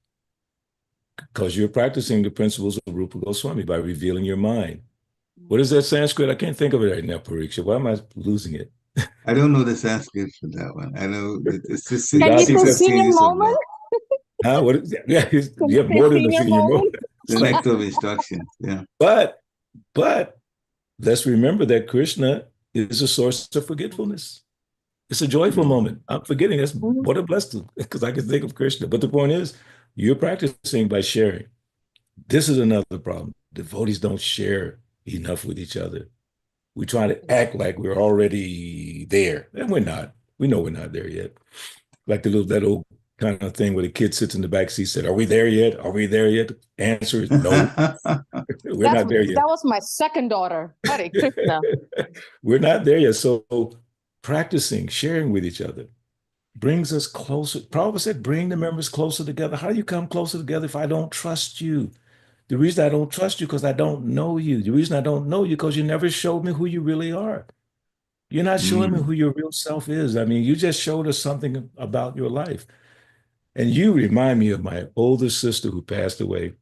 because you're practicing the principles of Rupa Goswami by revealing your mind. What is that Sanskrit? I can't think of it right now, Pariksha. Why am I losing it? I don't know the Sanskrit for that one. I know it's just Can you say senior moment? What is that? Yeah, you have more than the senior moment. The nectar of instruction. Yeah. But let's remember that Krishna is a source of forgetfulness. It's a joyful moment. I'm forgetting. That's what a blessing, because I can think of Krishna. But the point is, you're practicing by sharing. This is another problem. Devotees don't share enough with each other. We try to act like we're already there, and we're not. We know we're not there yet. Like that old kind of thing where the kid sits in the back seat, said, "Are we there yet? Are we there yet?" Answer is no. We're not there yet. That was my second daughter. Hare Krishna. We're not there yet. So practicing, sharing with each other brings us closer. Prabhupada said, bring the members closer together. How do you come closer together if I don't trust you? The reason I don't trust you because I don't know you. The reason I don't know you because you never showed me who you really are. You're not showing me who your real self is. I mean, you just showed us something about your life. And you remind me of my older sister who passed away,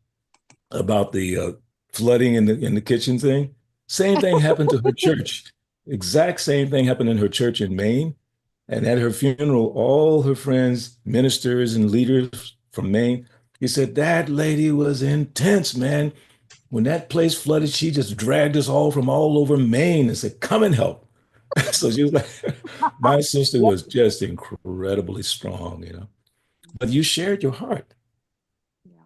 about the flooding in the kitchen thing. Same thing happened to her church. Exact same thing happened in her church in Maine. And at her funeral, all her friends, ministers and leaders from Maine, he said, that lady was intense, man. When that place flooded, she just dragged us all from all over Maine and said, come and help. So she was like, my sister was just incredibly strong, you know. But you shared your heart.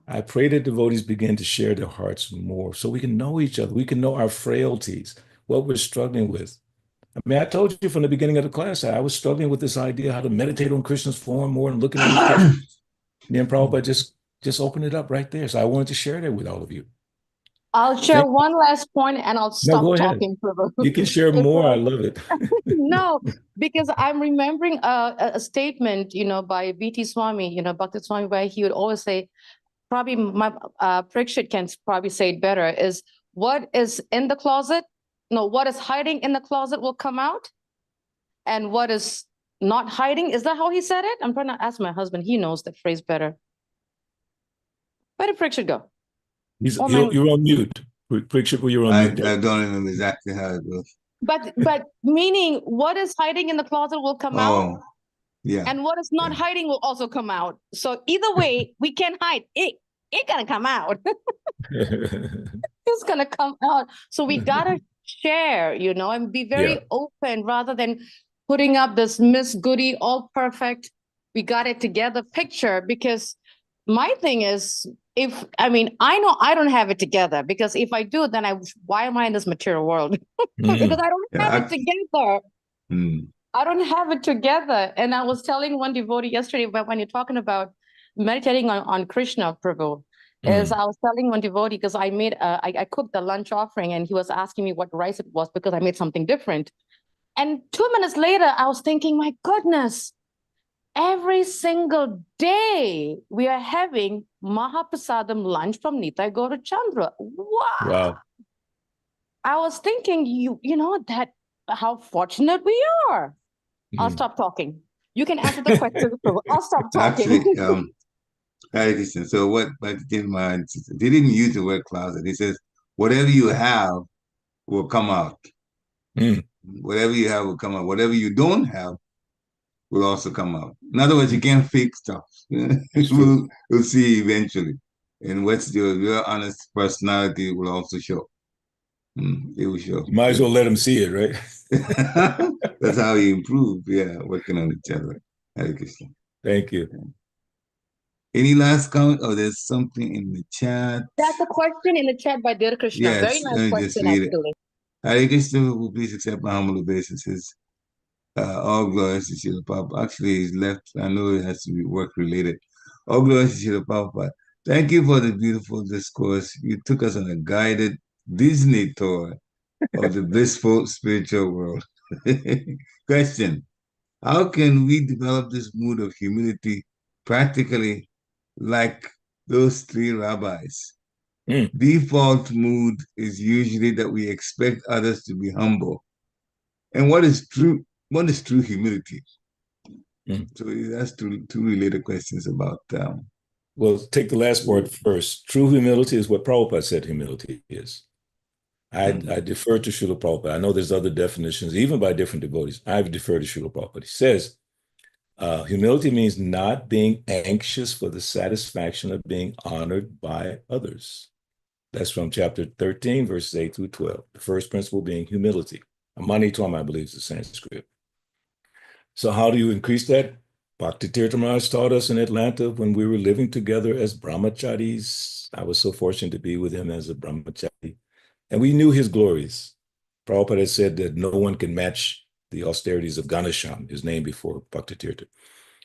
I pray that devotees begin to share their hearts more so we can know each other. We can know our frailties, what we're struggling with. I mean, I told you from the beginning of the class, I was struggling with this idea how to meditate on Krishna's form more and looking at his picture. Then Prabhupada just opened it up right there. So I wanted to share that with all of you. I'll share one last point and I'll No, stop go ahead. talking, Prabhu. You can share more. I love it. No, because I'm remembering a statement, by B.T. Swami, Bhakti Swami, where he would always say, probably my Prakshit can probably say it better, is what is in the closet? No, what is hiding in the closet will come out. And what is not hiding, is that how he said it? I'm trying to ask my husband. He knows that phrase better. Where did Prakshit go? You're on mute. Prakshit, you're on mute. I don't remember exactly how it goes. But meaning what is hiding in the closet will come out. Yeah. And what is not hiding will also come out. So either way, we can't hide. It's gonna come out. It's gonna come out. So we gotta share, and be very open rather than putting up this Miss Goody, all perfect, we got it together picture. Because my thing is, I know I don't have it together, because if I do, then why am I in this material world? Because I don't have it together. I don't have it together. And I was telling one devotee yesterday, when you're talking about meditating on Krishna, Prabhu, is I was telling one devotee, because I cooked the lunch offering, and he was asking me what rice it was because I made something different. And 2 minutes later, I was thinking, my goodness, every single day we are having Mahaprasadam lunch from Nitai Gaura Chandra. Wow. I was thinking, that how fortunate we are. I'll stop talking. You can answer the question. I'll stop talking. Actually, Hare Krishna. So what came in mind, they didn't use the word closet. He says, whatever you have will come out. Whatever you have will come out. Whatever you don't have will also come out. In other words, you can't fake stuff. we'll see eventually. And what's your honest personality will also show. It will show. You might as well let them see it, right? That's how you improve. Yeah, working on each other. Hare Krishna. Thank you. Any last comment? Oh, there's something in the chat. That's a question in the chat by Dear Krishna. Yes, very nice question, actually. Hare Krishna, please accept my humble obeisances. All glories to Srila Prabhupada. Actually, he's left. I know it has to be work related. All glories to Srila Prabhupada. Thank you for the beautiful discourse. You took us on a guided Disney tour of the blissful spiritual world. Question: how can we develop this mood of humility practically, like those three rabbis? Default mood is usually that we expect others to be humble. And what is true humility? So that's two related questions about. Well, take the last word first. True humility is what Prabhupada said humility is. I defer to Srila Prabhupada. I know there's other definitions, even by different devotees. I defer to Srila Prabhupada. He says, humility means not being anxious for the satisfaction of being honored by others. That's from chapter 13, verses 8 through 12. The first principle being humility. Amanitam, I believe, is the Sanskrit. So how do you increase that? Bhattacharya Maharaj taught us in Atlanta when we were living together as brahmacharis. I was so fortunate to be with him as a brahmachari. And we knew his glories. Prabhupada said that no one can match the austerities of Ganesham, his name before Bhattacharya.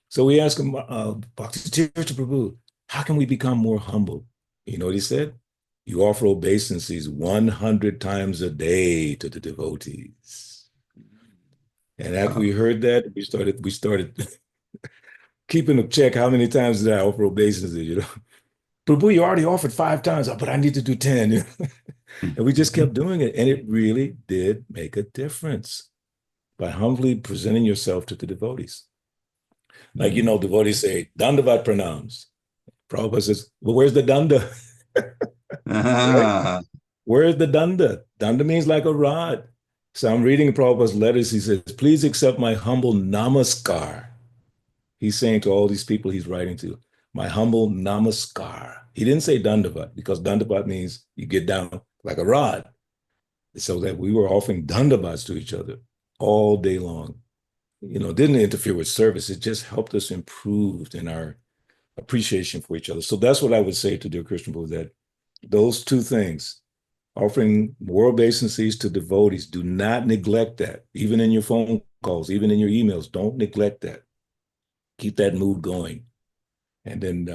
So we asked him, Bhattacharya Prabhu, how can we become more humble? You know what he said? You offer obeisances 100 times a day to the devotees. And after we heard that, we started keeping a check. How many times did I offer obeisances? Prabhu, you already offered 5 times, but I need to do 10. And we just kept doing it. And it really did make a difference by humbly presenting yourself to the devotees. Like, devotees say, Dandavat pranams. Prabhupada says, well, where's the danda? Where's the danda? Danda means like a rod. So I'm reading Prabhupada's letters. He says, please accept my humble namaskar. He's saying to all these people he's writing to, my humble namaskar. He didn't say dandavat because dandavat means you get down like a rod. So that we were offering dandavats to each other all day long. You know, didn't interfere with service. It just helped us improve in our appreciation for each other. So that's what I would say to dear Christian Prabhu, that those two things, offering world obeisances to devotees, do not neglect that. Even in your phone calls, even in your emails, don't neglect that. Keep that mood going. And then,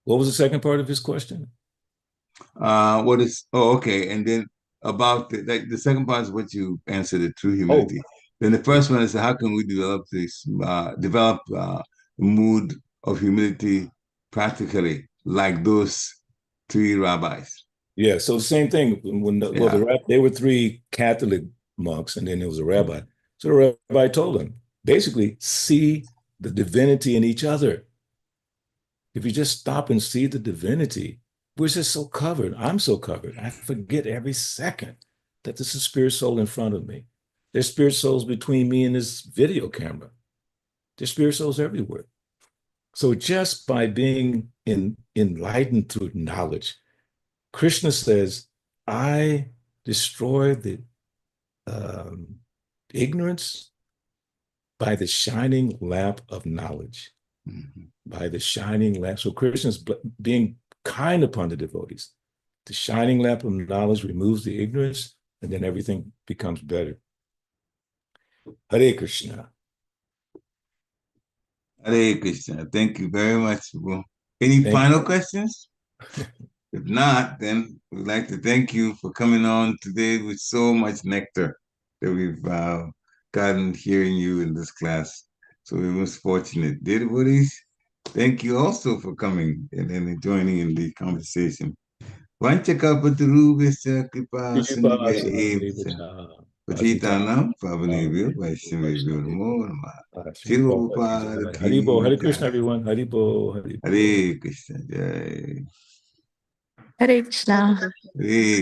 what was the second part of his question? Okay. And then about the second part is what you answered, the true humility. Then the first one is how can we develop the mood of humility practically, like those three rabbis? Yeah, so the same thing. They were three Catholic monks, and then there was a rabbi. So the rabbi told them, basically, see the divinity in each other. If you just stop and see the divinity, we're just so covered. I'm so covered. I forget every second that this is spirit soul in front of me. There's spirit souls between me and this video camera. There's spirit souls everywhere. So just by being enlightened through knowledge, Krishna says, I destroy the ignorance by the shining lamp of knowledge. Mm-hmm. By the shining lamp. So Krishna's being kind upon the devotees. The shining lamp of knowledge removes the ignorance, and then everything becomes better. Hare Krishna. Hare Krishna. Thank you very much. Any final questions? If not, then we'd like to thank you for coming on today with so much nectar that we've gotten hearing you in this class. So we're most fortunate. Dear devotees, thank you also for coming and joining in the conversation. Vanchakapaturubhasya kripa sindhubhya Patitanam Pavanebhyo Vaishnavebhyo Namo Namah. Prabhupada Haribo, Hare Krishna, everyone. Haribo, Haribo. Hare Krishna. Jai. Hare Krishna. Hare